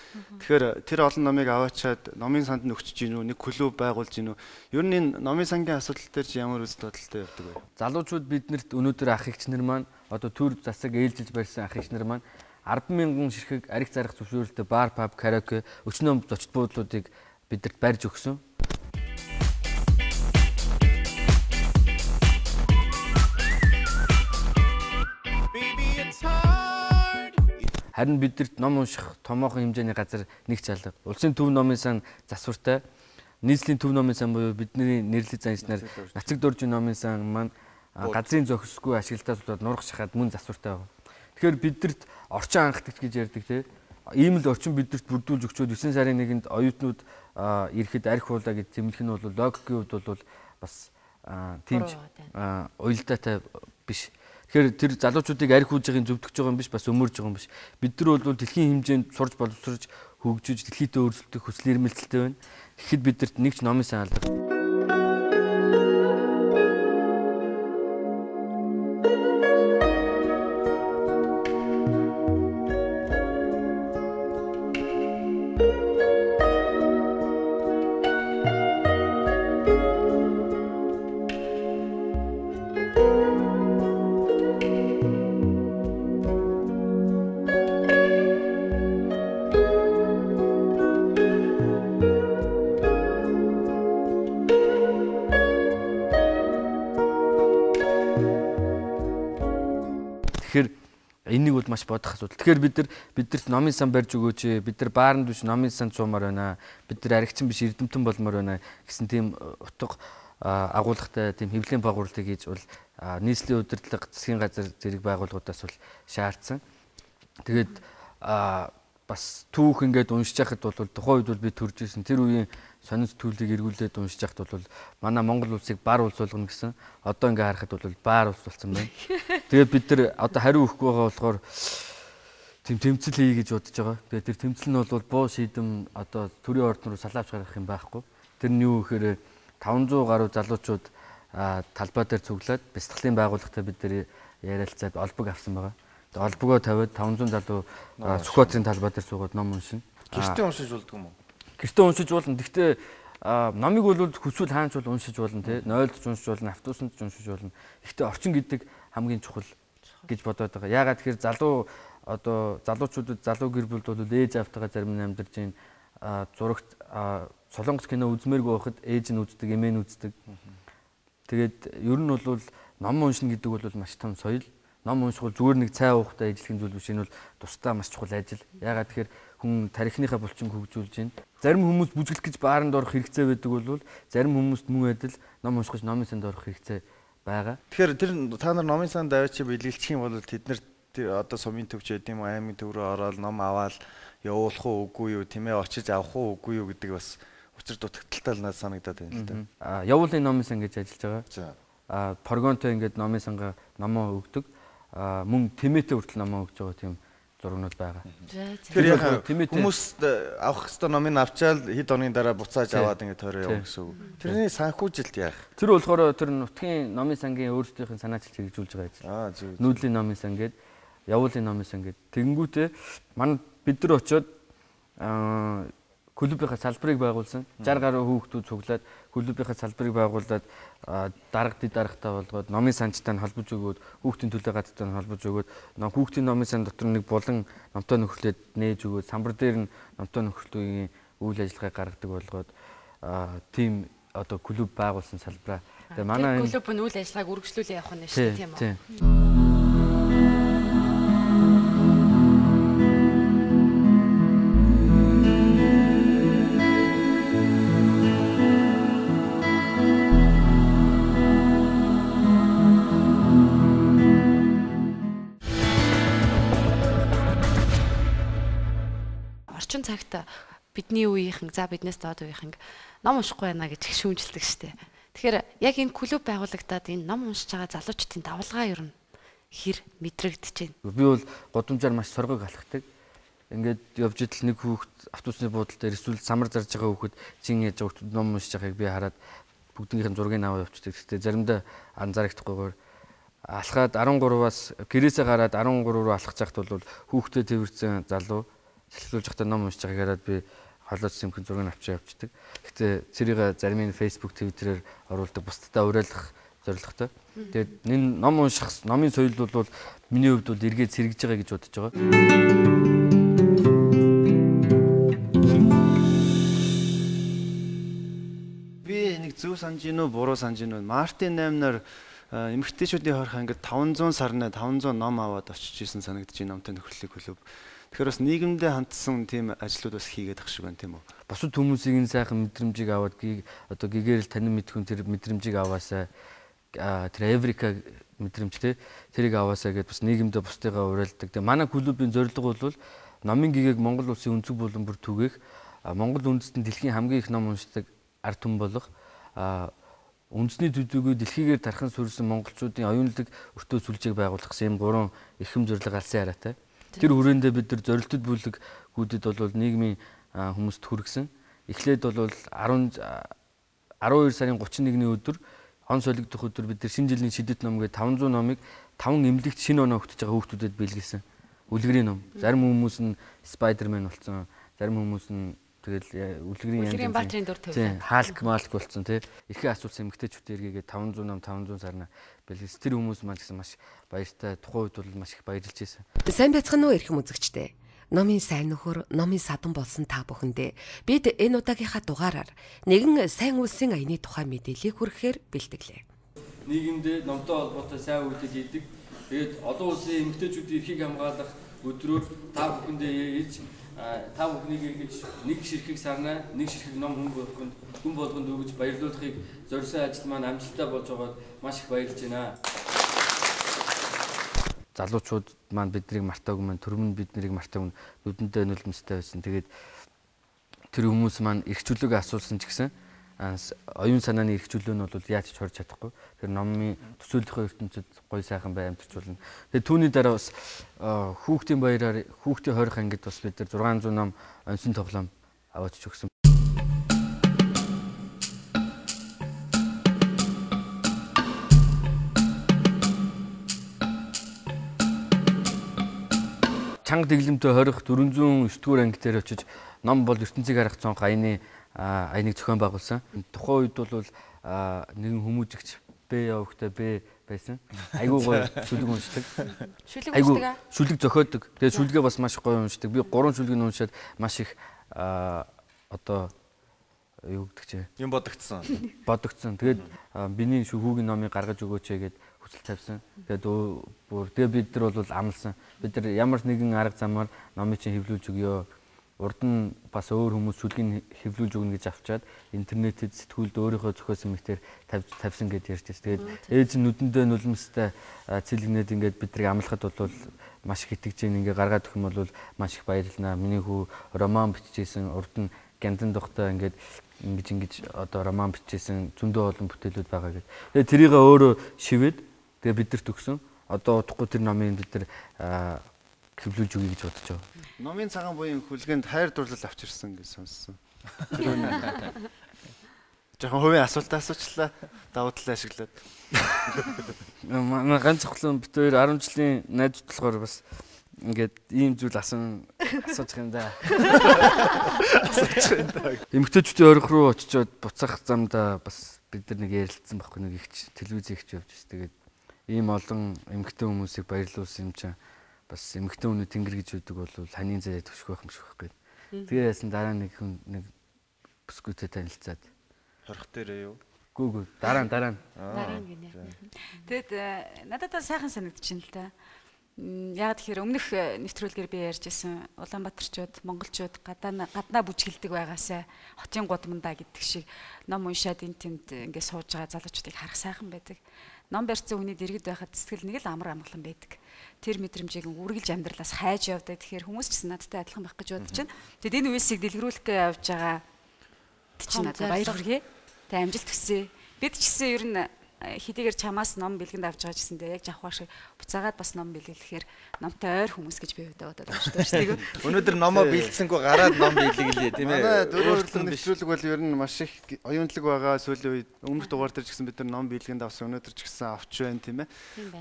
Тэгэхээр тэр олон номыг аваачаад номын санд нөгчөж гинүү, нэг клуб байгуулж гинүү. Ер нь энэ номын сангийн асуудал дээр чи ямар үзэл бодолтой явдаг вэ? Залуучууд биднэрт өнөөдөр ах эгч нар маань одоо төр засаг ээлжилж барьсан ах эгч нар маань 10,000 ширхэг ариг зарах зөвшөөрөлтөй бар, паб, караоке, өчнөө зочд буудлуудыг бидэрт барьж өгсөн. Харин бидэрт ном унших томоохон хэмжээний газар нэг ч алга. Улсын төв номын сан засвартай, нийслэлийн төв номын сан буюу бидний нэрлэлт занснаар нацаг дуржийн номын сан маань газрын зохисгүй ашиглалтаас болоод нурах шахаад мөн засвартай байна. Тэгэхээр бидэрт орчин анхдагч гэж ярьдаг те. Ийм л орчин бидэрт бүрдүүлж өгчөөд 9 сарын 1-нд оюутнууд ирэхэд арх хуулаа гэж зэмлэх нь бол логикийн хувьд бол бас тиймж уялдаатай биш. Тэгэхээр тэр залуучуудыг арх хууж байгааг зөвтгөж байгаа юм биш, бас өмөрж байгаа юм биш. Бид нар бол дэлхийн хэмжээнд сурж боловсрож хөгжиж дэлхийдээ өөрсөлдөх хүсэл эрмэлзэлтэй байна. Тэгэхэд бидэрт нэг ч номын сан алдаг. Энийг бол маш бодох асуудал. Тэгэхээр бидэрт номын сан барьж өгөөч. Бид нар баарнд биш номын сан цуумаар байна. Бид нар аригчин биш эрдэмтэн болмоор байна гэсэн тийм утга агуулгатай тийм хэвлэлийн байгуулалтыг хийж бол нийслэлийн удирдлага засгийн газар зэрэг байгууллагуудаас бол шаардсан. Тэгээд бас түүх ингээд уншиж байхад бол тухайн үед бол би төрж ирсэн. Тэр үеийн сонин сэтгүүлийг эргүүлээд уншиж байхад бол манай Монгол улсыг бар улс болгоно гэсэн. Одоо ингээ харахад бол бар улс болсон байна. Тэгээд бид нар одоо хариу өгөхгүй байгаа болохоор тийм тэмцэл хий гэж бодож байгаа. Тэгээд тэр тэмцэл нь бол буу шийдэм одоо төрийн ордон руу салаавч гаргах юм байхгүй. Тэр нь юу гэхээр 500 гаруй залуучууд талбай дээр цуглаад бяцлаглалын байгууллагатай бид нар ярилцаад олбог авсан байгаа. Тэгээд олбогоо тавиад 500 залуу Сүхбаатарын талбай дээр суугаад ном уншина. Гэртээ уншиж болдгоо юм уу? Гэртээ уншиж болно. Гэхдээ номыг бол хүсвэл хаанч бол уншиж болно тий. Нойлдож уншиж болно, автобусанд ч уншиж болно. Гэхдээ орчин гэдэг хамгийн чухал гэж бодоод байгаа. Яагаад тэгэхээр залуучуудад залуу гэр бүлд бол ээж автайгаа зарим нь амьдарч ийн зурагт солонгос кино үзмээргүй байхад ээж нь үздэг, эмээ нь үздэг. Тэгээд ер нь бол ном уншина гэдэг бол маш том соёл. Ном унших бол зүгээр нэг цай уухтай ижлэхэн зүйл биш. Энэ бол тусдаа маш чухал ажил. Яагаад тэгэхээр хүн тарихныхаа булчин хөгжүүлж байна. Зарим хүмүүс бүжиглэх гэж бааранд орох хэрэгцээ байдаг бол зарим хүмүүст мөн адил ном унших гэж номын санд орох хэрэгцээ байгаа. Тэгэхээр тэр та нар номын санд аваач биелүүлчих юм бол тэд нар одоо сумын төвч байд юм уу, аймгийн төв рүү ороод ном аваад явуулах уу үгүй юу, тийм ээ, очиж авах уу үгүй юу гэдэг бас учир дутагдaltaй надад санагдаад байна л да. Явуулын номын сан гэж ажиллаж байгаа. Прогонтой ингээд номын санга номоо өгдөг. Мөн тэмээтэй хүртэл номоо өгж байгаа тийм зургнууд байгаа. Тэр яхаа хүмүүс авах хэвээр номыг авчаал хэд оны дараа буцааж аваад ингэ тойроо явна гэсэн үг. Тэрний санхүүжилт яах? Тэр болохоор тэр нутгийн номын сангийн өөрсдийнх нь санаачилж хэрэгжүүлж байгаа юм. Нүүдлийн номын сан гээд явуулын номын сан гээд тэгэнгүүтээ манай бид нар очиод клубийнхаа салбарыг байгуулсан. 60 гаруй хүүхдүүд цуглаад клубийнхаа салбарыг байгуулад дарга дарагтаа болгоод номын санчтай холбож өгөөд хүүхдийн төлөө гадтай холбож өгөөд хүүхдийн номын сан дотор нэг булан номтой нөхөрлөд нээж өгөөд самбар дээр нь номтой нөхөрлөгийн үйл ажиллагааг гаргадаг болгоод тийм одоо клуб байгуулсан салбараа. Тэгээ манай клуб нь үйл ажиллагааг үргэлжлүүлээ явах нь шүү дээ тийм үү? Орчин цагт бидний үеийнхэн за биднээс доод үеийнхэн ном уншихгүй байна гэж их шүүмжилдэг штеп. Тэгэхээр яг энэ клуб байгуулагдаад энэ ном уншиж байгаа залуучдын давлгаа ер нь хэр мэдрэгдэж байна. Би бол годамжаар маш соргог алхдаг. Ингээд явж идэл нэг хүүхэд автобусны буудлын дээр эсвэл самар зарж байгаа хүүхэд чин яаж хүүхэд ном уншиж байгааг би хараад бүгднийхээ зургийг аваад явчихдаг. Гэхдээ заримдаа анзаарахдахгүйгээр алхаад 13-аас гэрээсээ гараад 13 руу алхаж байхад бол хүүхдэд тэрвэрсэн залуу салхилуулж байхдаа ном уншиж байгааг хараад би холоос симхэн зургийг авчиж явчихдаг. Гэхдээ цэрийг зарим нь Facebook, Twitter-ээр оруулдаг, бусдадаа уриалгах зорилготой. Тэгээд энэ ном унших, номын соёл бол миний хувьд бол эргээд сэргэж байгаа гэж бодож байгаа. Би нэг зөв санаж гинөө, буруу санаж гинөө. Мартин 8-наар эмэгтэйчүүдийн хорих ангид 500 сарна 500 ном аваад очиж исэн санагдаж байна номтой нөхөрлөлийн клуб. Тэгэхээр бас нийгэмдээ хандсан тийм ажлууд бас хийгээд ах шиг байна тийм үү? Бусад хүмүүсийн энэ сайхан мэдрэмжийг аваад одоо гэгэрэл танин мэдхүн тэр мэдрэмжийг аваасаа тэр Эврика мэдрэмжтэй тэрийг аваасаа гэдээ бас нийгэмдээ бусдыгаа уриалдаг. Тэгээ манай клубын зорилго бол номын гэгээг Монгол улсын өнцөг булан бүр түгээх, Монгол үндэстэн дэлхийн хамгийн их ном уншдаг ард түмэн болох, үндэсний төдийгүй дэлхийгээр тархан сүрсэн монголчуудын оюунлаг өртөө сүлжээг байгуулах гэсэн 3 эрхэм зорилго алсан яриатай. Тэр хүрээндээ бид нар зорилтод бүлэггүүдэд бол нийгмийн хүмүүст хүргэсэн. Эхлээд бол 12 сарын 31-ний өдөр он солигдох өдөр бид нар шинэ жилийн шидэт ном гээд 500 номыг 5 эмнэлэгт шинэ оноо өгтөж байгаа хүүхдүүдэд бэлгэлсэн. Үлгэрийн ном. Зарим хүмүүс нь Spider-Man болсон. Зарим хүмүүс нь тэгэл үлгэрийн баатрийн дур тавьсан. Халк малк болсон тий. Ихээ асуусан эмгтээчүүдээ эргээд 500 ном 500 сарна бэлгэлсэн. Тэр хүмүүс маань гэсэн маш баяртай. Тухайн үед бол маш их баярлж байсан. Сайн байцгаана уу эрхэм үзэгчдээ. Номын сайн нөхөр, номын садан болсон та бүхэндээ бид энэ удаагийнхаа дугаараар нэгэн сайн үлсийн аяны тухай мэдээллийг хүргэхээр бэлтгэлээ. Нийгэмдээ номтой холбоотой сайн үйлдэл хийдэг. Тэгээд олон улсын эмгтээчүүдийн эрхийг хамгаалах өдрөөр та бүхэндээ ээж та бүхнийг эргэж нэг ширхэг сарна, нэг ширхэг ном хүн болгонд өгж баярлуулахыг зорьсон ажил маань амжилттай болж байгаад маш их баярлж байна. Залуучууд маань биднийг мартаагүй маань төрөм нь бид нарыг мартаагүй нүдэндээ нулимстай байсан. Тэгээд тэр хүмүүс маань эрхчлөлөөгөө асуусан ч гэсэн оюун санааны эрхчлөө нь бол яаж ч хорж чадахгүй. Тэр номын төсөөллийн ертөнцид гоё сайхан бай амьдарч болно. Тэгээд түүний дараа бас хүүхдийн баяраар хүүхдийн хорих ангид бас бид нар 600 ном онцон тоглоом аваач өгсөн. Чанга дэглэмтэй хорих 409 дугаар анги дээр очиж ном бол ертөнцийг харах цонх аяныг зохион байгуулсан. Тухайн үед бол нэгэн хүмүүжигч Б явахтай Б байсан. Айгуу гоё шүлэг уншдаг. Шүлэг зохиодог. Тэгээд шүлгээ бас маш гоё уншдаг. Би 3 шүлгийг уншаад маш их одоо юу гэдэг чи юм бодогдсон. Тэгээд биний хүүгийн номыг гаргаж өгөөч гэгээд хүсэл тавьсан. Тэгээд бид нар бол амлсан. Бид нар ямар нэгэн арга замаар номыг чинь хэвлүүлж өгөө. Урд нь бас өөр хүмүүс шүлгийг хэвлүүлж өгнө гэж авчаад интернетэд сэтгүүлд өөрийнхөө зохиосон мэтээр тавьсан гэж ярьж байна. Тэгээд ээж нүдэндээ нулимстай цэлгнээд ингээд биднийг амлахад бол маш их итгэж ийн ингээд гаргаад өгөх юм бол маш их баярлнаа. Миний хүү роман бичижсэн, урд нь Гяндан духтай ингээд ингэж одоо роман бичижсэн зөндөө олон бүтээлүүд байгаа гэдэг. Тэгээд тэрийг өөрөө шивээд тэгээд бидэрт өгсөн. Одоо удахгүй тэр номын бид нар хэвлүүлж өгье гэж бодож байгаа. Номын цагаан буян хүлгээнд хайр дурлал авчирсан гэж сонссон. Жохон хувийн асуултаа асуучлаа. Давуу талаа ашиглаад. Манай ганц хөлөө бид хоёр 10 жилийн найзууд болохоор бас ингээд ийм зүйл асууж юм да. Эмэгтэйчүүдийн орих руу очичоод буцах замдаа бас бид нар нэг ярилцсан байхгүй нэг ихч телевиз ихч явж байсан. Тэгээд ийм олон эмэгтэй хүмүүсийг баярлуулсан юм чинь бас эмэгтэй хүний тэнгэр гэж үүдэг бол ханийн зайд төвшөх байх юм шиг байхгүй. Тэгээ яасан дараа нэг хүн нэг бүсгүйтэй танилцаад хорих дээрээ юу? Гүү дараа нь гинэ. Тэгэд надад сайхан санагдчихээн л та. Яг тэгэхээр өмнөх нэвтрүүлгээр би ярьж байсан Улаанбаатарчууд, монголчууд гаднаа бүжгэлдэг байгаасаа хотын гудамдаа гэдэг шиг ном уншаад энэ тэнд ингээд сууж байгаа залуучуудыг харах сайхан байдаг. Ном барьсан хүний дэргэд байхад сэтгэл нэг л амар амгалан байдаг. Тэр мэдрэмжийг үргэлж амьдралаас хайж явдаг. Тэгэхээр хүмүүс ч гэсэн надтай адилхан байх гэж бодож байна. Тэгэд энэ үеийг дэлгэрүүлэх гэж явж байгаа чинь надад баяр хүргэе. Тэ амжилт хүсье. Бид ч гэсэн ер нь хэдийгээр чамаас ном бэлгэнд авч байгаа гэсэндээ яг жавхаа шиг буцаагаад бас ном бэлгэлэхээр номтой ойр хүмүүс гэж би бодоод байгаа шүү дээ. Өнөөдөр номоо бэлдсэнгүй гараад ном бэлгэлээ тийм ээ. Манай дөрөвдүгээр нэвтрүүлэг бол ер нь маш их оюунлаг байгаа. Сүүлийн үед өмнөх дугаар дээр ч гэсэн бид нар ном бэлгэнд авсан, өнөөдөр ч гэсэн авч байна тийм ээ.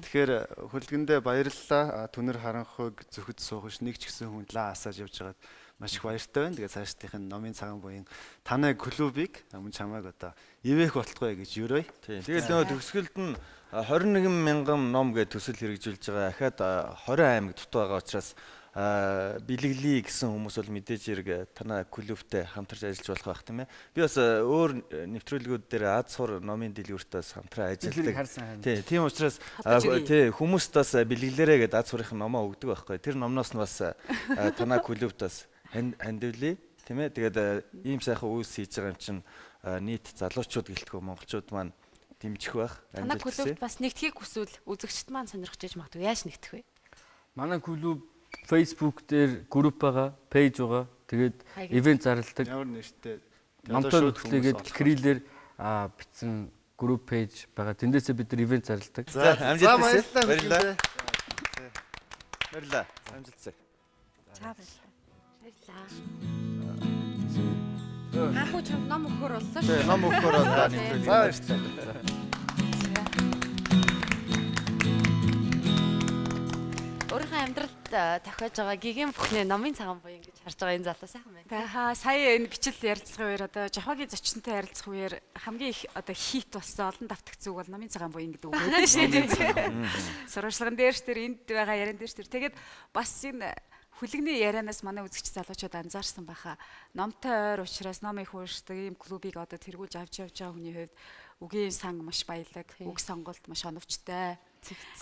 Тэгэхээр хөлгөндөө баярлалаа. Түнэр харанхуйг зөвхөд суугаш нэг ч гэсэн хүн лаа асааж явж байгаад маш их баяртай байна. Тэгээд цаашдынх нь номын цагаан буян танай клубыг мөн чамайг одоо ивэх болтгоё гэж юрой. Тэгээд нөгөө төгсгөлд нь 21 мянган ном гэж төсөл хэрэгжүүлж байгаа. Ахаад 20 аймаг дутуу байгаа учраас бэлгэлээ гэсэн хүмүүс бол мэдээж хэрэг танай клубтэй хамтарч ажиллаж болох байх тийм ээ. Би бас өөр нэвтрүүлгүүд дээр аз сур номын дэлгүүртээс хамтран ажилладаг. Тийм учраас хүмүүст бас бэлгэлээрээ гэдэг аз сурын номоо өгдөг байхгүй. Тэр номноос нь бас танай клубт бас хандивлээ тийм ээ. Тэгээд ийм сайхан үйлс хийж байгаа юм чинь нийт залуучууд гэлтгөө монголчууд маань дэмжих байх. Танай клубт бас нэгтгэхийг хүсвэл үзэгчд маань сонирхож иж магадгүй яаж нэгтгэх вэ? Манай клуб Facebook дээр групп байгаа, пэйж байгаа. Тэгээд ивент зарладаг. Ямар нэртэй намтай хөтлөгээд крилээр бичсэн групп пэйж байгаа. Тэндээсээ бид нар ивент зарладаг. За амжилт хүсье. Баярлалаа. Баярлалаа. Амжилт хүсье. За баярлалаа. Хаагүй ч ном өгөхөр боллоо шүү. Ном өгөхөр боллоо нэвтрүүлэг. За баярлалаа. Өөрийнхөө амьдралд тохиож байгаа гигээн бүхний номын цагаан буян гэж харж байгаа энэ залуу сайхан байна. Сая энэ бичил ярилцсан үеэр одоо Жохогийн зочнтой ярилцах үеэр хамгийн их одоо хит болсон олон давтагц үг бол номын цагаан буян гэдэг үг байдаг шүү дээ. Сурвалжлагын дээрш тэр энд байгаа яриан дээрш тэр. Тэгээд бас энэ хүлэгний ярианаас манай үзэгч залуучууд анзаарсан байхаа номтой ойр учраас ном их уушдаг ийм клубыг одоо тэргүүлж авч явж байгаа хүний хувьд үгийн сан маш баялаг, үг сонголт маш оновчтой.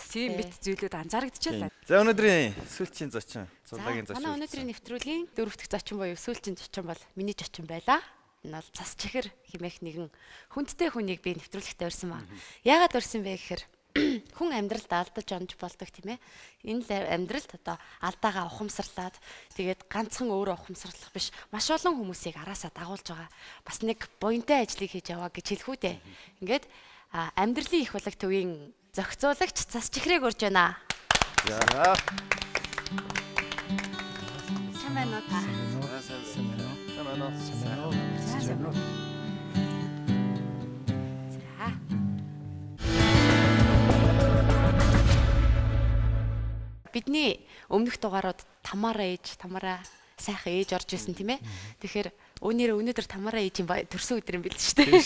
Тийм бит зүйлүүд анзаарэгдчихлаа. За өнөөдрийн сүүлчийн зочин, зурлагийн зочин. Манай өнөөдрийн нэвтрүүлгийн 4 дахь зочин буюу сүүлчийн зочин бол миний зочин байлаа. Энэ бол цас чихэр хэмээх нэгэн хүндтэй хүнийг би нэвтрүүлэгтээ урьсан ба. Яагаад урьсан бэ гэхээр хүн амьдралд алдаж онж болдог тийм ээ. Энэ амьдралд одоо алдаагаа ухамсарлаад тэгээд ганцхан өөрөө ухамсарлах биш маш олон хүмүүсийг араасаа дагуулж байгаа. Бас нэг буянтай ажлыг хийж яваа гэж хэлэх үү дээ. Ингээд амьдралын их болог төвийн зохицуулагч цас чихрийг урьж байна. За. Сайн байна уу та? Сайн байна уу? Бидний өмнөх дугаарууд Тамара сайхан ээж орж исэн тийм ээ. Тэгэхээр өнөөдөр Тамара ээжийн төрсөн өдөр юм бэл шүү дээ.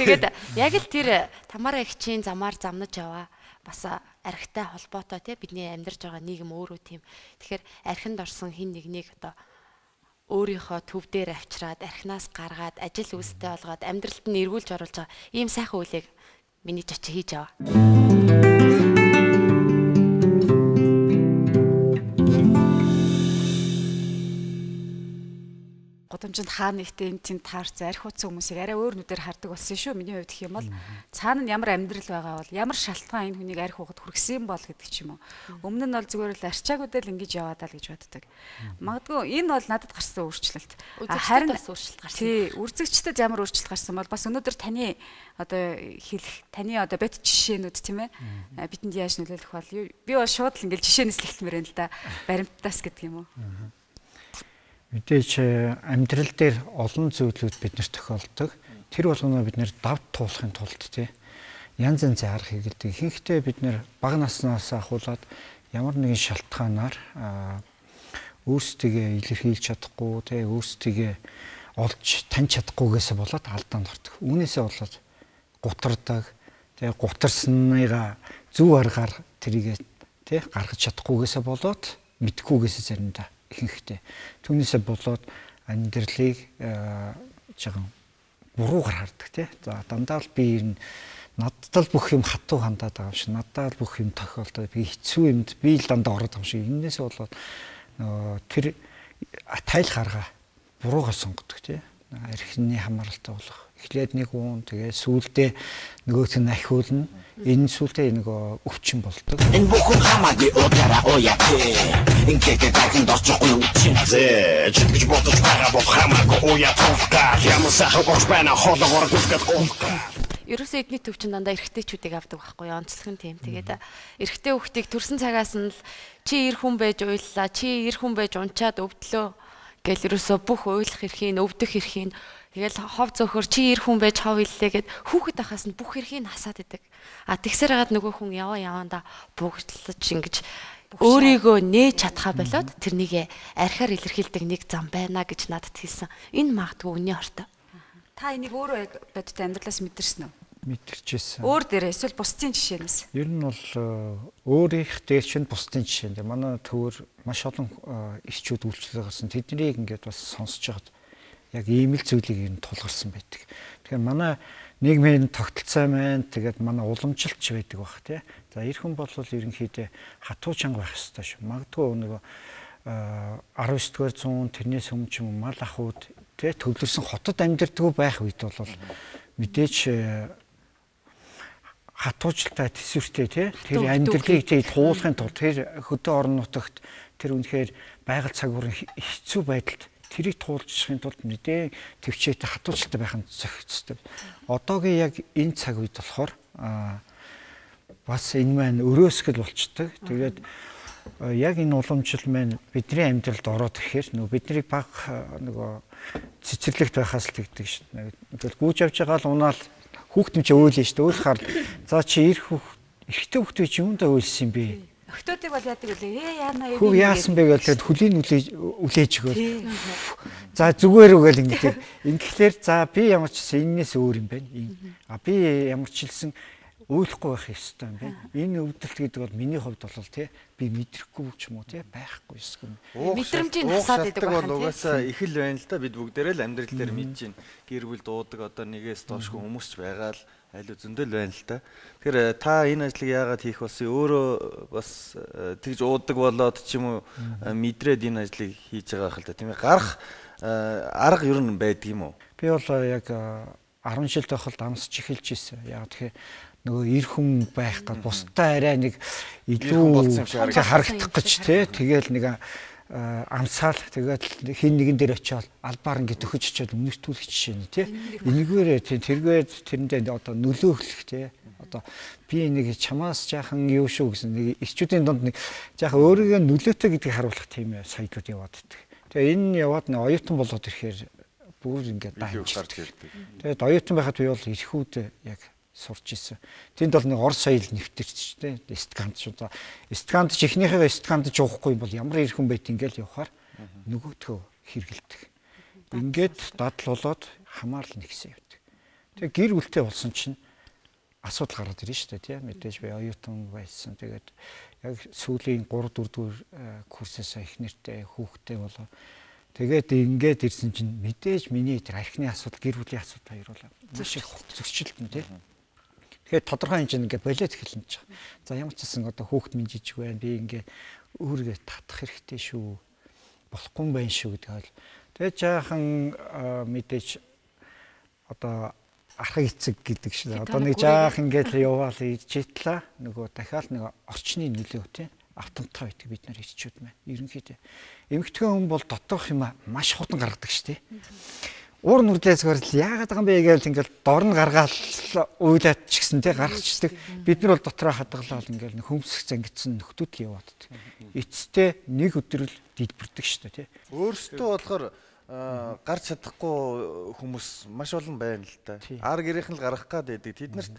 Тэгээд яг л тэр Тамара эгчийн замаар замнаж яваа. Бас архитай холбоотой тийм бидний амьдарч байгаа нийгэм өөрөө тийм. Тэгэхээр архинд орсон хин нэгнийг одоо өөрийнхөө төв дээр авчираад архинаас гаргаад ажил үйлстэй болгоод амьдралд нь эргүүлж оруулж байгаа ийм сайхан үйлийг миний зочин хийж аваа. боломжинд хаа нэгтээ энэ тэнд таарч арх утсан хүмүүсийг арай өөр нүдээр хардаг болсон шүү. Миний хувьд гэх юм бол цаана нь ямар амьдрал байгаа бол ямар шалтгаан энэ хүнийг арх ухад хүргэсэн бол гэдэг ч юм уу. Өмнө нь бол зүгээр л арчаагуудаа л ингэж яваад л гэж боддог. Магадгүй энэ бол надад гарсан өөрчлөлт. Харин бас өөрчлөлт гарсан. Тий, үрзэгчдэд ямар өөрчлөлт гарсан бол бас өнөөдөр таны одоо хэлэх таны одоо бит жишээнүүд тийм ээ бидэнд яаж нөлөөлөх бол би бол шууд л ингээл жишээнээс л эхлэмээр байна л да. Баримттаас гэдэг юм уу. Мэдээж амьдрал дээр олон зүйлүүд биднэрт тохиолдог. Тэр болгоноо бид нэр давд туулахын тулд тий янз янзын арга хэрэгэлдэг. Ихэнхдээ бид нэр бага наснаас ахуулаад ямар нэгэн шалтгаанаар өөрсдийгөө илэрхийлж чадахгүй тий өөрсдийгөө олж таньж чадахгүйгээсээ болоод алдаанд ордог. Үүнээсээ болоод гутардаг. Тэгээ гутарсныгаа зөв аргаар тэрийгээ тий гаргаж чадахгүйгээсээ болоод мэдхгүйгээсээ заримдаа ихэнхдээ түүнээсээ болоод амьдралыг жаахан буруугаар хардаг тий. За дандаа л би энэ надад л бүх юм хатуу хандаад байгаа юм шиг надад л бүх юм тохиолдоод би хэцүү юмд би л дандаа ороод байгаа юм шиг энээсээ болоод тэр тайлх арга буруугаар сонгодог тий. Архины хамааралтай болох. Эхлээд нэг уун тэгээ сүүлдээ нөгөөт нь ахиулна. Энэ сүүлдээ нөгөө өвчин болдог. Энэ бүхэн хамаагүй удаараа уяатай. Ингээд дахин дорчгүй үчин. Жигж бодож байгаа бол хамаагүй уяатай. Ямар сайхан гош байна хоолгоор гүсгэж гоо. Ерөөсөө эдний төвчин дандаа эрэгтэйчүүдийг авдаг байхгүй юу? Онцлог нь тийм. Тэгээд эрэгтэй хүүхдийг төрсэн цагаас нь л чи эр хүн байж уйллаа, чи эр хүн байж унчаад өвдлөө гэл ерөөсөө бүх уйлах эрхийн, өвдөх эрхийн тэгэл хов зөөхөр чи эр хүн байж хов иллээ гэд хүүхэд ахаас нь бүх эрхийг хасаад идэг. Тэгсээр хагаад нөгөө хүн яваанда бүгдлж ингэж өөрийгөө нээж чадхаа болоод тэрнийг архиар илэрхийлдэг нэг зам байна гэж надад хэлсэн. Энэ магадгүй үнийн хортой. Та энийг өөрөө яг бодтой амьдралаас мэдэрсэн үү? Мэдэрчээсэн. Өөр дээрээ эсвэл бусдын жишээнээс. Ер нь бол өөрийнх дээр чинь бусдын жишээ. Манай төвөр маш олон ирчүүд үйлчлэл гарсан. Тэднийг ингээд бас сонсож байгаад яг ийм л зүйлийг юм тулгарсан байдаг. Тэгэхээр манай нийгмийн тогтолцоо маань тэгээд манай уламжилч байдаг баг тий. За эр хүн бол ерөнхийдөө хатуу чанга байх ёстой шүү. Магадгүй нөгөө 19-р зуун тэрнээс өмнө ч юм мал ахуйд тий төвлөрсөн хотод амьдардаг байх үед бол мэдээж хатуучлалтай төсвөртэй тий тэр амьдралыг тий туулахын тулд тэр хөдөө орон нутагт тэр үнэхээр байгаль цагуурын хэцүү байдалд тэрийг туулчихын тулд мэдээ төвчээтэй хатуучлалтай байх нь зохицтой. Одоогийн яг энэ цаг үед болохоор бас энэ маань өрөөсгөл болчдөг. Тэгээд яг энэ уламжлал маань бидний амьдралд ороод ирэхээр нөгөө биднийг баг нөгөө цэцэрлэгт байхаас л тэгдэг шин. Ингээл гүйж авч байгаа л унаал хүүхдэн чи өөлөө шүү дээ. Өөлөхөр за чи эрэгтэй хүүхдээ чи юундаа өөлсөн юм бэ? Охтуудыг бол яадаг үлээ. Яана ээ. Хүү яасан бэ гэж хөлийн үлээж өгөөл. За зүгээр үгээл ингэдэг. Ингэхлээр за би ямар ч энэс өөр юм байна. Би ямар ч хэлсэн өөлөхгүй байх ёстой юм байна. Энэ өвдөлт гэдэг бол миний хувьд бол тий би мэдрэхгүй ч юм уу тий байхгүй эсвэл мэдрэмжийг хасаад идэг байна. Угаасаа их л байна л да бид бүгдээрээ л амьдрал дээр мэдж байна. Гэр бүл дуудаг одоо нэгээс доошгүй хүмүүс ч байгаа л аль зөндөл байна л да. Тэгэхээр та энэ ажлыг яагаад хийх болсон? Өөрөө бас тэгж уудаг болоод ч юм уу мэдрээд энэ ажлыг хийж байгаа хэл та тийм ээ. Гарах арга ер нь байдаг юм уу? Би бол яг 10 жил тахалд амсч эхэлж ирсэн. Яг тэгэхээр нөгөө эр хүн байх гал бусдаа арай нэг илүү харагдах гэж тий тэгэл нэг амсаал тэгээд хин нэгэн дээр очиод албаар ингээд өгч очиод үнэртүүлэх жишээ нь тий энэгээрээ тэргээд тэрэндээ одоо нөлөөлөх тий одоо би нэг чамаас жаахан юу шүү гэсэн нэг ирчүүдийн донд нэг жаахан өөрийгөө нөлөөтэй гэдгийг харуулах тийм соёлууд яваад байдаг. Тэгээ энэ яваад нэг оюутан болоод ирэхээр бүр ингээд дааж тэгээд оюутан байхад би бол эрхүүд яг сурч ирсэн. Тэнд бол нэг ор соёл нэвтэрч дээ. Стаканд шүү. Стаканд ч эхнийхээ стаканд ч уухгүй бол ямар ир хүн байт ингээл явахаар нөгөөдхөө хэргэлдэг. Ингээд дадал болоод хамаарл нэгсэн явдаг. Тэгээ гэр бүлтэй болсон чинь асуудал гараад ирнэ шүү дээ, тийм мэдээж би оюутан байсан. Тэгээд яг сүүлийн 3 4 дугаар курсээс эхнэртэй хүүхдтэй болоо. Тэгээд ингээд ирсэн чинь мэдээж миний тэр архины асуудал, гэр бүлийн асуудал хоёр болоо. Маш их зөрчилдөн тийм. Тэгээд тодорхой хэмжээнд ингээд болоод эхэлнэ ч. За ямар ч гэсэн одоо хүүхд минь жижиг байна. Би ингээд өөрийгөө татах хэрэгтэй шүү. Болохгүй юм байна шүү гэдэг бол Тэгээ жаахан мэдээж одоо архаг эцэг гэдэг шиг одоо нэг жаах ингээд яваал ичээтлээ нөгөө дахиад нэг орчны нөлөө тийм автоматар байдаг бид нар ирчүүд маань ерөнхийдөө эмэгтэй хүн бол дотоох юм маш хутан гаргадаг шүү дээ. Уур нүрдээс гарал яагаад байгаа юм бэ гэж ингээд дор нь гаргаал уйлаад ч гэсэн тий гаргацдаг. Бид нар бол дотроо хадгалаад ингээд хөмсөх зангидсан нөхдүүд л яваад. Эцэстээ нэг өдөр л дэлбэрдэг шүү дээ тий. Өөрсдөө болохоор гарч чадахгүй хүмүүс маш олон байна л да. Ар гэрийнх нь л гаргах гээд байдаг. Тэд нарт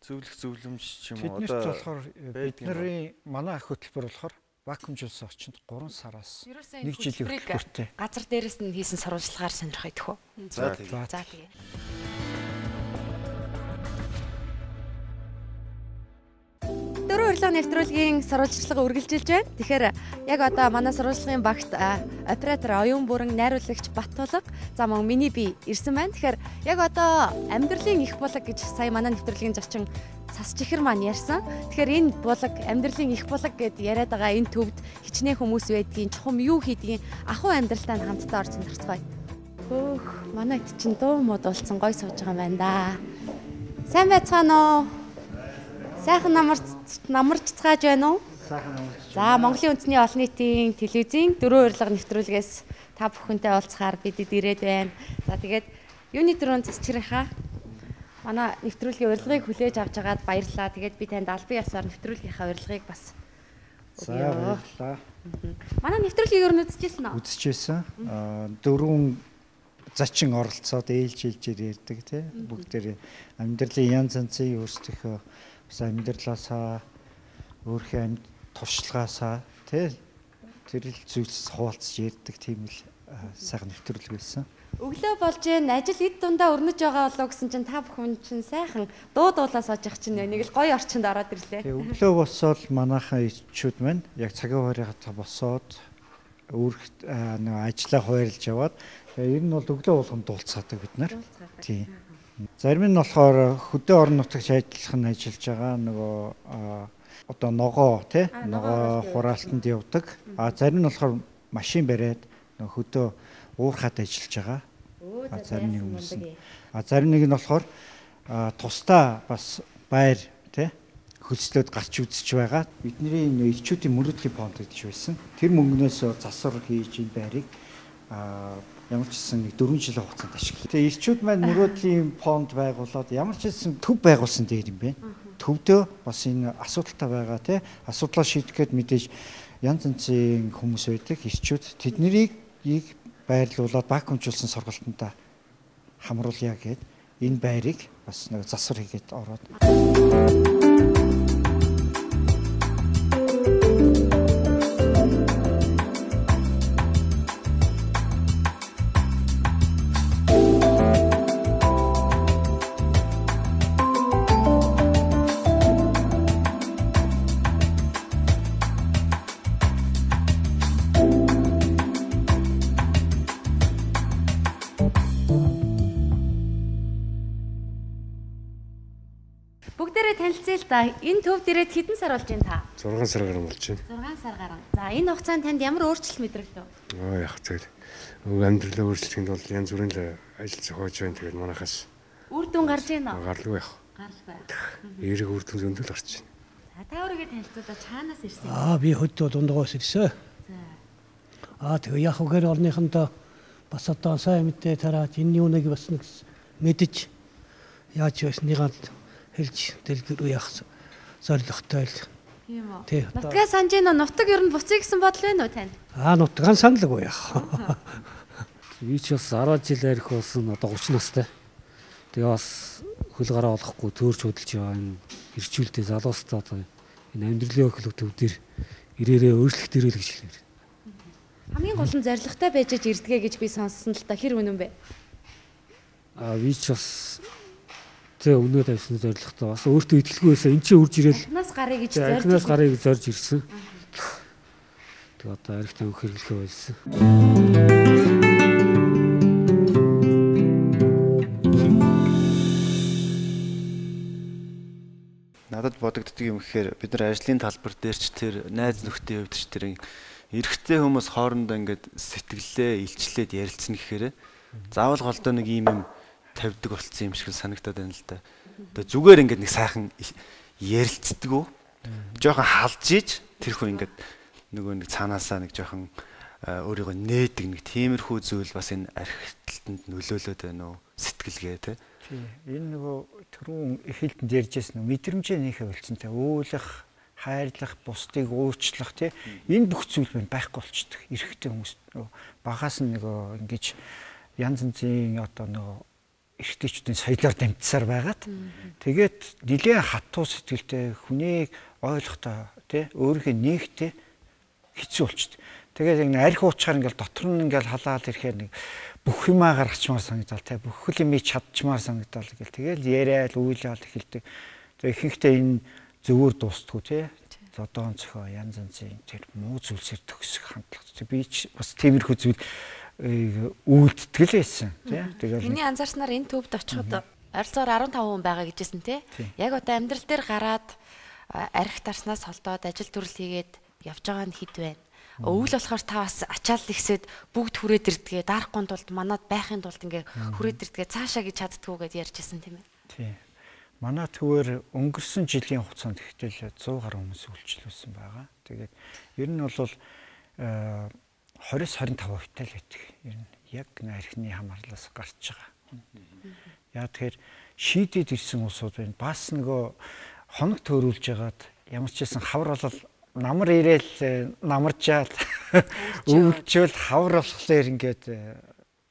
зөвлөх зөвлөмж ч юм уу одоо болохоор бидний манай ах хөтөлбөр болохоор вакуумжуулсан очинд 3 сараас 1 жилийн хүртэл газар дээрээс нь хийсэн сурвалжлагаар сонирхох идэх үү? За тэгээ. Дөрөв урилга нэвтрүүлгийн сурвалжлага үргэлжилж байна. Тэгэхээр яг одоо манай сурвалжлагын багт оператор оюун бүрэн найруулагч Баттулга за мөн миний би ирсэн байна. Тэгэхээр яг одоо амьдралын их булаг гэж сая манай нэвтрүүлгийн зочин Цас чихэр маань ярьсан. Тэгэхээр энэ булаг амьдралын их булаг гэд яриад байгаа энэ төвд хичнээн хүмүүс байдгийн чухам юу хийдгийг ахуй амьдралтай хамтдаа орж сонирхцгаая. Хөөх манайд чинь дуу мод болсон гой сууж байгаа юм байна да. Сайн байцгаана уу? Сайхан намарчцгааж байна уу? Сайхан намарч. За Монголын үндэсний олон нийтийн телевизийн дөрөв урилга нэвтрүүлгээс та бүхэнтэй уулзахаар бидэд ирээд байна. За тэгээд юуны дөрөв Цас чихрийнхаа манай нэвтрүүлгийн урилгыг хүлээж авч байгаад баярлалаа. Тэгээд би танд албан ёсоор нэвтрүүлгийнхаа урилгыг бас баярлалаа. Манай нэвтрүүлгийг ер нь үзчихсэн үү? Үзчихсэн. Дөрвөн зачин оролцоод ээлжилжээр ярьдаг тий. Бүгдээр амьдралын янз янзын өөрсдийнхөө бас амьдралаасаа өөрийнхөө амьд туршлагаасаа тий тэр л зүйлс хуваалцж ярьдаг тийм л сайхан нэвтрүүлэг байсан. Өглөө болж ажил эд дундаа өрнөж байгаа болоо гэсэн чинь та бүхэн чинь сайхан дуулаа сууж явах чинь нэг л гоё орчинд ороод ирлээ. Өглөө босоод манайхан ичүүд маань яг цагийн хуурайгаа босоод өөрт ажлаа хуваарлж яваад ер нь бол өглөө болгонд дуулцаадаг бид нар. Тийм. Зарим нь болохоор хөдөө орон нутагт ажиллах нь ажиллаж байгаа нөгөө одоо ногоо тий ногоо хураалтанд явдаг. Зарим нь болохоор машин бариад хөдөө уурхаад ажиллаж байгаа. Зарим нэг хүмүүс нь. Зарим нэг нь болохоор тусдаа бас байр тий хөлслөөд гарч үзэж байгаа. Бидний ирчүүдийн мөрөдлийн фонд гэж байсан. Тэр мөнгнөөс засвар хийж энэ байрыг ямар ч гэсэн 4 жилийн хугацаанд ашиглав. Тэгээ ирчүүд маань мөрөдлийн фонд байгуулад ямар ч гэсэн төв байгуулсан дээр юм байна. Төвдөө бас энэ асуудалтай байгаа тий асуудлаа шийдэх гээд мэдээж янз янзын хүмүүс байдаг ирчүүд тэднийг байрлуулад вакуумжуулсан сургалтандаа хамруулъя гэд энэ байрыг бас нэг засвар хийгээд ороод энэ төвд ирээд хэдэн сар болж байна та? 6 сар гарсан болж байна. 6 сар гарсан. За энэ хугацаанд танд ямар өөрчлөлт мэдрэгдэв? Яг зөв. Амьдралаа өөрчлөхийн тулд янз бүрийн л ажил зохиож байна. Тэгээд манайхаас үр дүн гарч байна уу? Гарлгүй яах. Гарлгүй. Эерэг үр дүн зөндөл гарч байна. За та өөрийгөө танилцуулаад чаанаас ирсэн. Би хөдөө дундгоос ирсэн. За. Тэгээ яг гэр орныхондоо бас одоо сайн мэдээ тараад энэ юуныг бас нэг мэдэж яаж байсныг хэлж дэлгэр яах зорилготой л. Тийм үү. Нутгаа санаж байна уу? Нутаг ер нь буцъя гэсэн бодол байна уу танд? Нутгаан саналгүй яах. Би ч бас 10 жил арх болсон одоо 30 настай. Тэгээ бас хөл гараа олохгүй төөрч хөдөлж байгаа энэ ирчүүлдээ залуустай одоо энэ амьдралын өхлөг төв дээр ирээрээ өөрчлөлт ирэл гэж хэлмээр. Хамгийн гол нь зоригтой байж ирдгээ гэж би сонссон л та хэр үнэн бэ? Би ч бас тэг өнөө тавьсан зоригтой бас өөртөө итгэлгүй байсан. Энд чинь үрж ирэл. Анхнаас гарыг гэж зорж. Анхнаас гарыг зорж ирсэн. Тэг одоо аригтай өөх хэрэглэхээ болсон. Надад бодогддог юм гэхээр бид нар ажлын талбар дээр ч тэр найз нөхдийн хувьд ч тэр эрэгтэй хүмүүс хоорондоо ингээд сэтгэлээ илчлээд ярилцсан гэхээр заавал голдоо нэг юм тавьдаг болсон юм шиг санагдаад байна л да. Тэгээ зүгээр ингээд нэг сайхан ярилцдаг уу? Жохон халж иж тэр хүн ингээд нөгөө нэг цаанаасаа нэг жохон өөрийгөө нээдэг нэг тиймэрхүү зүйл бас энэ архитектанд нөлөөлөд байна уу? Сэтгэлгээ тий. Энэ нөгөө түрүүн эхэлтэнд ярьжсэн мэдрэмжээ нөхөө болцсон те өөлөх, хайрлах, бусдыг уучлах те энэ бүх зүйл байхгүй болчдөг. Эрэгтэй хүмүүс нөгөө багаас нь нөгөө ингэж янз янзын одоо нөгөө эрэгтэйчүүдийн соёлоор дамжсаар байгаад тэгээд нэлээд хатуу сэтгэлтэй хүнийг ойлгохдоо те өөрийнхөө нэгтэй хэцүү болчдөг. Тэгээд яг арх уучаар ингээл дотор нь ингээл халаал ирэхээр нэг бүх юмаа гаргачмаар санагдал те бүх юм чадчмаар санагдал гэл тэгэл яриад үйлээл эхэлдэг. Тэгээд ихэнхдээ энэ зөвөр дуустгүй те зодоон цохоо янз янзын тэр муу зүйлсээр төгсөх хандлага. Би ч бас тиймэрхүү зүйл үйлддэг л байсан тий. Тэгээд миний анзаарснаар энэ төвд очиход ойролцоогоор 15 хүн байгаа гэжсэн тий. Яг одоо амьдрал дээр гараад арх тарснаас холдоод ажил төрөл хийгээд явж байгаа нь хэд байна. Өвөл болохоор та бас ачаал ихсээд бүгд хүрээд ирдгээ дарахгүй тулд манад байхын тулд ингээ хүрээд ирдгээ цаашаа гэж чаддгүй гэдээ ярьжсэн тийм ээ. Тий. Манай төвөр өнгөрсөн жилийн хугацаанд ихтэл 100 гаруй хүмүүс үйлчлүүлсэн байгаа. Тэгээд ер нь бол 20-25% л байдаг. Ер нь яг архины хамаарлаас гарч байгаа. Яа тэгэхээр шийдээд ирсэн улсууд байна. Бас нөгөө хоног төөрүүлж ягаад ямар ч байсан хавар болол намар ирээл намарчаал өвлжөөл хавар болохоор ингээд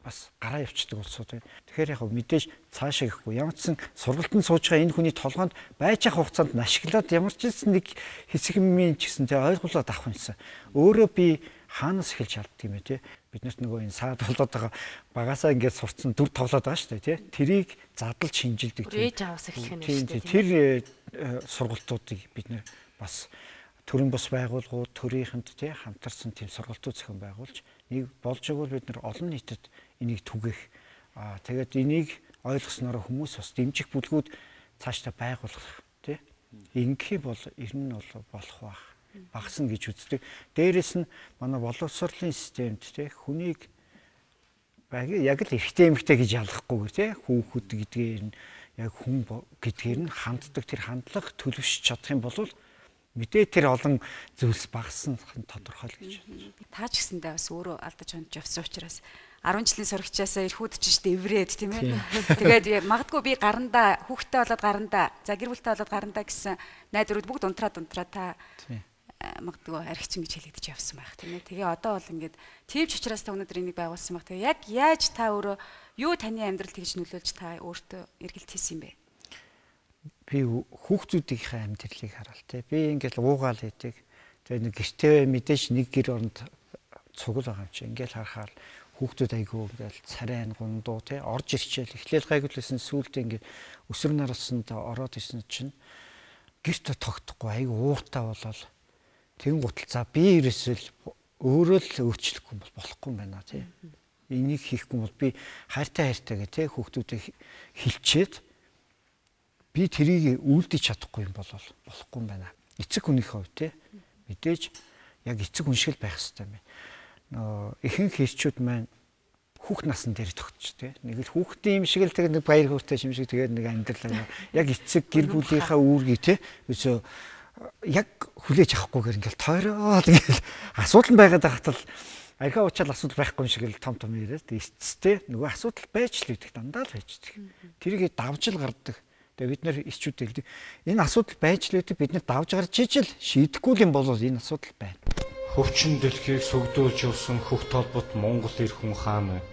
бас гараа явчихдаг улсууд байна. Тэгэхээр яг мэдээж цаашаа гэхгүй ямар ч сан сургалтанд сууж байгаа энэ хүний толгойд байж ах хугацаанд ашиглаад ямар ч нэг хэсэг юмын ч гэсэн тэ ойлголоод авах юмсан. Өөрөө би хаанаас эхэлж чаддаг юм бэ те? Биднэрт нөгөө энэ саад болоод байгаа багасаа ингээд сурцсан дүр тоглоод байгаа шүү дээ те. Тэрийг задлж шинжилдэг тийм. Ээж аваас эхлэх нь шүү дээ. Тэр сургалтуудыг бид нэр бас төрийн бус байгууллагууд төрийнхэнд те хамтарсан тийм сургалтууд зохион байгуулж нэг болж өгвөл бид нар олон нийтэд энийг түгэх тэгээд энийг ойлгосноор хүмүүс бас дэмжих бүлгүүд цаашдаа байгуулах тий ингэхий бол ер нь бол болох байх багасна гэж үздэг. Дээрэс нь манай боловсролын системд тий хүнийг яг л эрэгтэй эмэгтэй гэж ялгахгүйгээр тий хүүхэд гэдгээр нь яг хүн гэдгээр нь ханддаг тэр хандлага төлөвшөж чадах юм бол мэдээ тэр олон зүйлс багасна тодорхой л гэж. Та ч гэсэндээ бас өөрөө алдаж хонж явсан учраас 10 жилийн сурагчаасаа эрхүүд ч штэ эврээд тийм ээ. Тэгээд магадгүй би гарандаа хүүхдтэй болоод гарандаа за гэр бүлтэй болоод гарандаа гэсэн найдварууд бүгд унтраа та магадгүй архичин гэж хэлэгдэж явсан байх тийм ээ. Тэгээ одоо бол ингээд төвч учраас та өнөөдөр энийг байгуулсан байх. Тэгээ яг яаж та өөрөө юу таны амьдралд тэгж нөлөөлж та өөртөө эргэлт хийсэн юм бэ? Би хүүхдүүдийнхээ амьдралыг хараал те. Би ингээл уугаал хийдэг. Тэгээ нэг гэртээ мэдээж нэг гэр оронд цугл байгаа юм чи. Ингээл харахаар хүүхдүүд айгүй ингээл царайн гундуу те орж ирчээл эхлээл гайгуулсан сүултээ ингээд өсвөр наруулсанд ороод ирсэн чинь гэрт тогтохгүй айгүй ууртаа болол тэгэн гутал за би ерөөсөл өөрөө л өөрчлөхгүй бол болохгүй юм байна те. Энийг хийхгүй бол би хайртай гэх те хүүхдүүдэд хилчээд би тэрийг үлдэж чадахгүй юм бол болохгүй юм байна. Эцэг хүнийхээ хувьд те мэдээж яг эцэг хүн шиг л байх хэрэгтэй юм. Ихэнх хэрчүүд маань хүүхд насн дээр тогтч те нэг л хүүхдийн юм шиг л тэгээд нэг баяр хөөртэй юм шиг тэгээд нэг амьдрал яг эцэг гэр бүлийнхаа үүргийг те өсөө яг хүлээж авахгүйгээр ингээл тойроод ингээл асуудал байгаад байхад л архиа уучаал асуудал байхгүй юм шиг л том яриад эцэстэй нөгөө асуудал байж л идэх дандаа л байждаг. Тэрийг давж л гардаг. Тэгээ бид нэр исчүүд хэлдэг. Энэ асуудал байж л идэх бид нэр давж гарч ижил шийдэхгүй юм бол энэ асуудал байна. Хөвчин дэлхийг сүгдүүлж явсан хөвт толбот Монгол эр хүн хаан байна.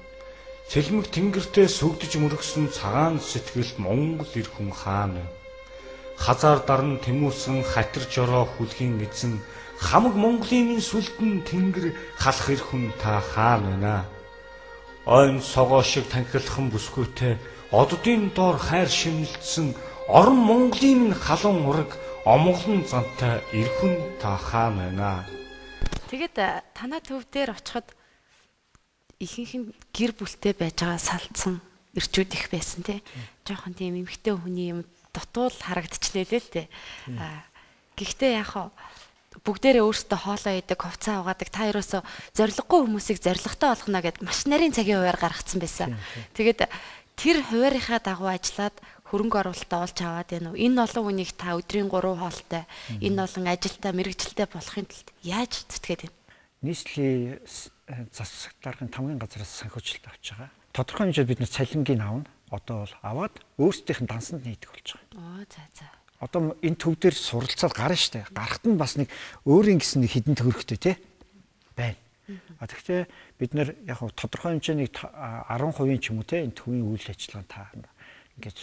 Цэлмэг тэнгэртээ сүгдэж мөргсөн цагаан сэтгэл Монгол эр хүн хаан байна. Хазаар дарн тэмүүлсэн хатар жороо хүлгийн эзэн хамаг Монголын сүлдэн тэнгэр халах эр хүн та хаан байна. Ойн согоо шиг танхилхан бүсгүйтэй оддын доор хайр шимэлдсэн орон Монголын халуун ураг омглон зантай эр хүн та хаан байна. Тэгээд танаа төв дээр очиход ихэнх нь гэр бүлтэй байж байгаа салцсан ирчүүд их байсан тий. Жохон тийм эмэгтэй хүний юм дутуул харагдчихлээ л дээ. Гэхдээ яг бүгдээрээ өөрсдөө хоолоо идэг, хувцас угаадаг. Та ерөөсөө зориггүй хүмүүсийг зоригтой болгоно гэд маш нарийн цагийн хуваар гаргацсан байсан. Тэгээд тэр хуваарийнхаа дагуу ажиллаад хөрөнгө оруулалтаа олж аваад байна уу? Энэ олон хүнийг та өдрийн 3 хоолтой, энэ олон ажилтаа, мэрэгжилтэй болохын тулд яаж зүтгээд байна? Нийслэлийн засаг даргын тамгын газраас санхүүжилт авч байгаа. Тодорхой хэмжээд бид нар цалингийн аавна одоо бол аваад өөрсдийнх нь дансанд нийтэх болж байгаа. За. Одоо энэ төв дээр суралцаад гарна штэ. Гарахт нь бас нэг өөрийн гэсэн нэг хідэн төгрөгтэй тий байна. Тэгэхдээ бид нар яг тодорхой хэмжээний 10% ч юм уу тий энэ төвийн үйл ажиллагаанд та ингэж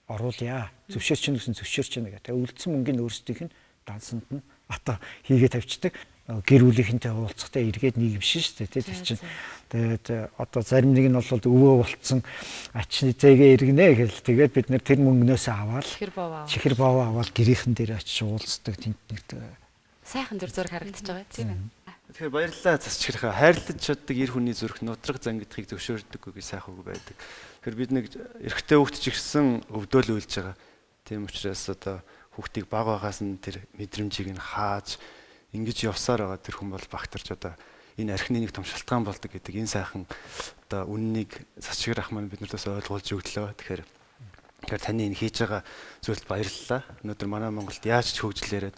оруулъя. Зөвшөөрч гэсэн зөвшөөрч байгаа. Тэгээ үлдсэн мөнгөний өөрсдийнх нь дансанд нь одоо хийгээ тавьчихдаг. Гэр бүлийнхэнтэй уулзахтай эргээд нийгэмшин шүү дээ тий чинь. Тэгээд одоо зарим нэг нь бол өвөө болцсон ач зээгээ иргэнэ гэл тэгээд бид нэр тэр мөнгнөөс аваад чихэр бовоо аваад гэрийнхэн дээр очиж уулздаг тэнтнэрдэг. Сайхан зураг харагдаж байгаа тийм ээ. Тэгэхээр баярлалаа засчихраа. Хайрлаж чаддаг эр хүний зүрх нудраг зангидахыг зөвшөөрдөггүй гэж сайхан үг байдаг. Тэгэхээр бид нэг эрэгтэй хүүхд ч ихсэн өвдөөлүүлж байгаа. Тийм учраас одоо хүүхдийг бага багаас нь тэр мэдрэмжийг нь хааж ингэж явсаар байгаа тэр хүн бол багтарч одоо энэ архины нэг том шалтгаан болдог гэдэг энэ сайхан одоо үннийг засчгэр ах маань биднээс ойлгуулж өглөө. Тэгэхээр таны энэ хийж байгаа зүйлд баярлалаа. Өнөөдөр манай Монголд яаж ч хөгжлөөрээд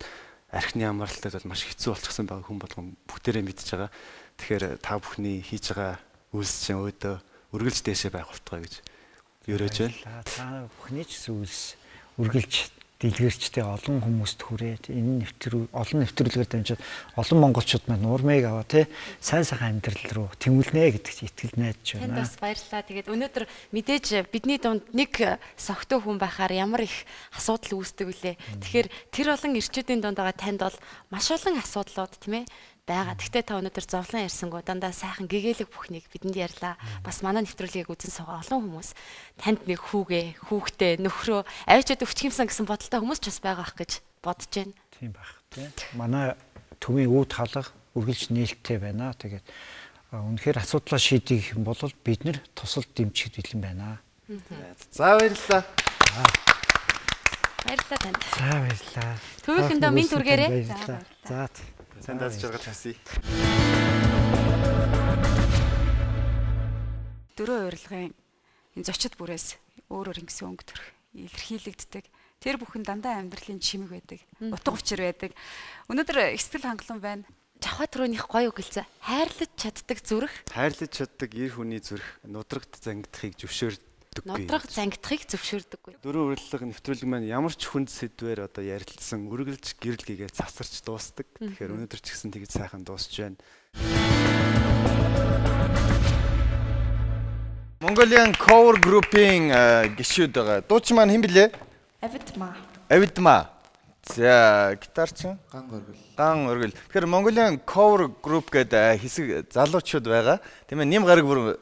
архины амралтад бол маш хэцүү болчихсон байгаа хүн болгон бүгдээрээ мэдж байгаа. Тэгэхээр та бүхний хийж байгаа үйлс чинь өөдөө үргэлж дээшээ байх болтугай гэж ерөөж байна. Та бүхний ч зүйлс үргэлж дэлгэрчтэй олон хүмүүст хүрээд энэ олон нэвтрүүлгээр дамжаад олон монголчууд маань урмыг аваа тий сайн сайхан амьдрал руу тэмүүлнэ гэдэгт итгэл найдаж байна. Танд бас баярлалаа. Тэгээд өнөөдөр мэдээж бидний дунд нэг согтуу хүн байхаар ямар их асуудал үүсдэг вүлээ. Тэгэхээр тэр олон ирчүүдийн дунд байгаа танд бол маш олон асуудлууд тийм ээ байгаа. Гэхдээ та өнөөдөр зовлон ярьсангүй дандаа сайхан гэгээлэг бүхнийг бидэнд ярьлаа. Бас манай нэвтрүүлгийг үзэн суугаа олон хүмүүс танд нэг хүүхдээ, нөхрөө, авчиад өвчгиймсэн гэсэн бодолтой хүмүүс ч бас байгаа ах гэж бодож байна. Тийм байх тийм. Манай төвийн үүд халах үргэлж нээлттэй байна. Тэгээд үнэхээр асуудлаа шийдэх юм бол бид нэр тусал дэмжих бэлэн байна. За баярлалаа. Баярлалаа танд. За баярлалаа. Төвийнхөндөө минь түргээрээ. За. Сайн даас жаргал тавьсий. Дөрөв урилгын энэ зочид бүрээс өөр ингэсэн өнгө төрх илэрхийлэгддэг. Тэр бүхэн дандаа амьдралын чимэг байдаг. Утга учир байдаг. Өнөөдөр сэтгэл хангалуун байна. Жавхаа түрүүнийх гоё үг хэлсэн. Хайрлаж чаддаг зүрх. Хайрлаж чаддаг эр хүний зүрх нудрагт зангидахыг зөвшөөрдөг. Нудраг зангидахыг зөвшөөрдөггүй. Дөрөв урилга нэвтрүүлэг маань ямар ч хүнд сэдвээр одоо ярилцсан үргэлж гэрэл гээгээ цацарч дуустдаг. Тэгэхээр өнөөдөр ч гэсэн тэгж сайхан дуусч байна. Mongolian Cover Group-ийн гишүүд байгаа. Дуучин маань хэн блэ? Авидма. За, гитарчин Ган Оргил. Тэгэхээр Mongolian Cover Group гэдэг хэсэг залуучууд байгаа. Тийм ээ, нэм гараг бүр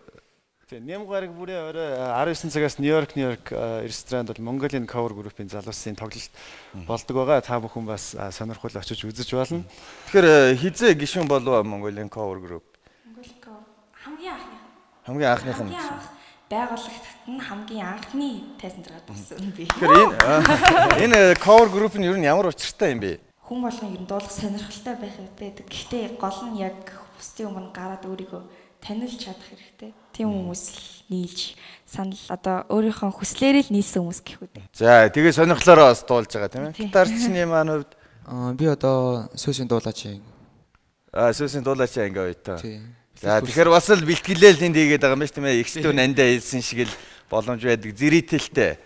Нэм гараг бүрээ орой 19 цагаас Нью-Йорк ресторанд бол Mongolian Cover Group-ийн залуусын тоглолт болдог байгаа. Та бүхэн бас сонирхол очиж үзэж болно. Тэгэхээр хизээ гишүүн болов Mongolian Cover Group? Mongolian Cover хамгийн анхных нь байгууллагт нь хамгийн анхны тайсан зэрэг болсон би. Тэгэхээр энэ Cover Group нь ер нь ямар учиртай юм бэ? Хүн болгон ер нь дуулах сонирхолтой байх байдаг. Гэхдээ гол нь яг бусдын өмнө гараад өөрийгөө танилж чадах хэрэгтэй. Тийм хүмүүс нийлж санал одоо өөрийнхөө хүслээрээ л нийлсэн хүмүүс гэх үү. За тэгээ сонирхлоороо бас дуулж байгаа тийм ээ. Гитарчны маань хувьд би одоо сүүсийн дуулаач. Сүүсийн дуулаач ингээ оёо. За тэгэхээр бас л бэлтгэлээ л тэнд хийгээд байгаа юм байна тийм ээ. Ихтүүн андаа хэлсэн шиг л боломж байдаг. Зэрэтэлтэй.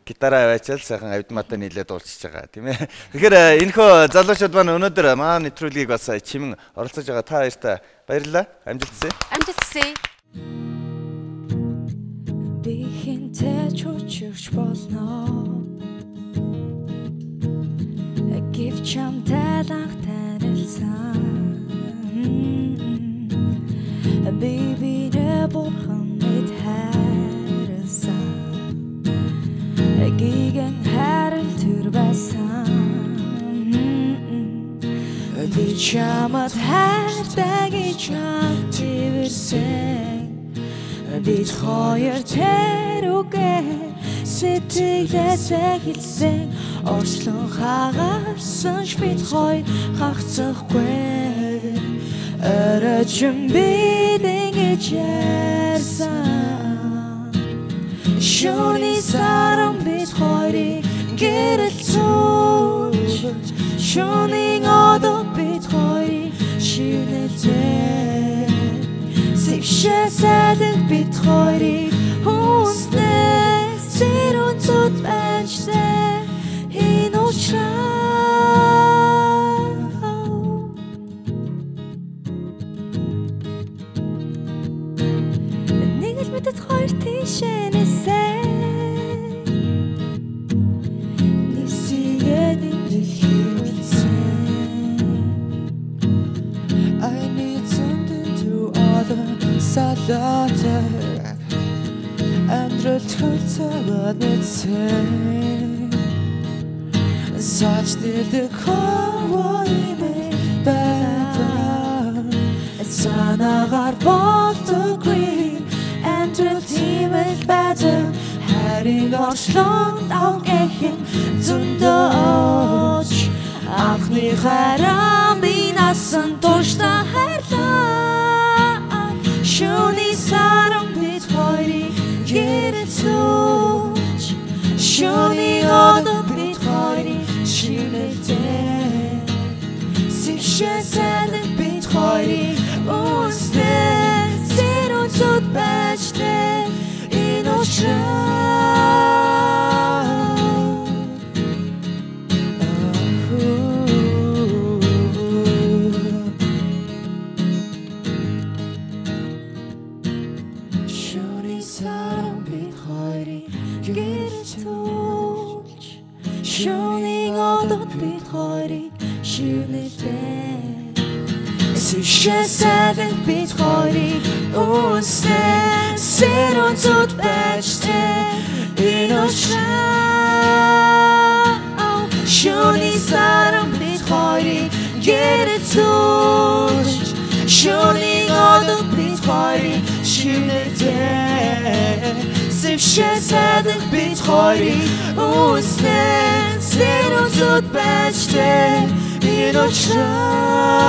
Гитараа аваачаал сайхан авидматаа нийлээд дуулчихж байгаа тийм ээ. Тэгэхээр энэхүү залуучууд маань өнөөдөр маань нэвтрүүлгийг бас чимэн оролцож байгаа. Та хоёртаа баярлалаа. Амжилтсаа. Амжилтсаа. Бихэнтэй чучирч болно. Гэвч чамтай лах танилцсан. Baby нэ бурхан мэд хайрлсан. Гигэн хайрл төр байсан. Би чамд хайртай гэж төвөрсөн. Бид хоёр тэр үгээ сэтгэлээсээ хэлсэн. Орчлон хагарсан ш бид хоёр хагцахгүй Оройчин бид ингэж ярьсан Шүний сарам бид хоёрыг гэрэлцүүлж Шүний одоо бид хоёрыг шивнэлтэй Сившээсэлэг бид хоёрыг хүснээ Сэрүүн цуд байжтэй энэ учраа Нэг л бидэд хоёр тийшээ нэсээ Нисгээд дэлхий үлдсэн I need something to other салата Амьдрал төлцөөд нэцэн Such the core имэ байтаа Санагаар болтоггүй Амьдрал тиймэл байтаа Харин орчлон давгэхэн зөндөөч Анхны харам би насан тушта хайрлаа Шүний сарам бид хоёрыг гэрэлцүүлж Шүний одоо бид хоёрыг шивнэлтэй Сившээсэлэг бид хоёрыг үснээ Сэрүүн цуд байжтэй энэ учраа Шүний сарам бид хоёрыг гэрэлцүүлж Шүний одоо бид хоёрыг шивнэлтэй Сившээсэлэг бид хоёрыг үснээ Сэрүүн цуд байжтэй энэ учраа Шүний сарам бид хоёрыг гэрэлцүүлж Шүний одоо бид хоёрыг шивнэлтэй Сившээсэлэг бид хоёрыг үснээ Сэрүүн цуд байжтэй энэ учраа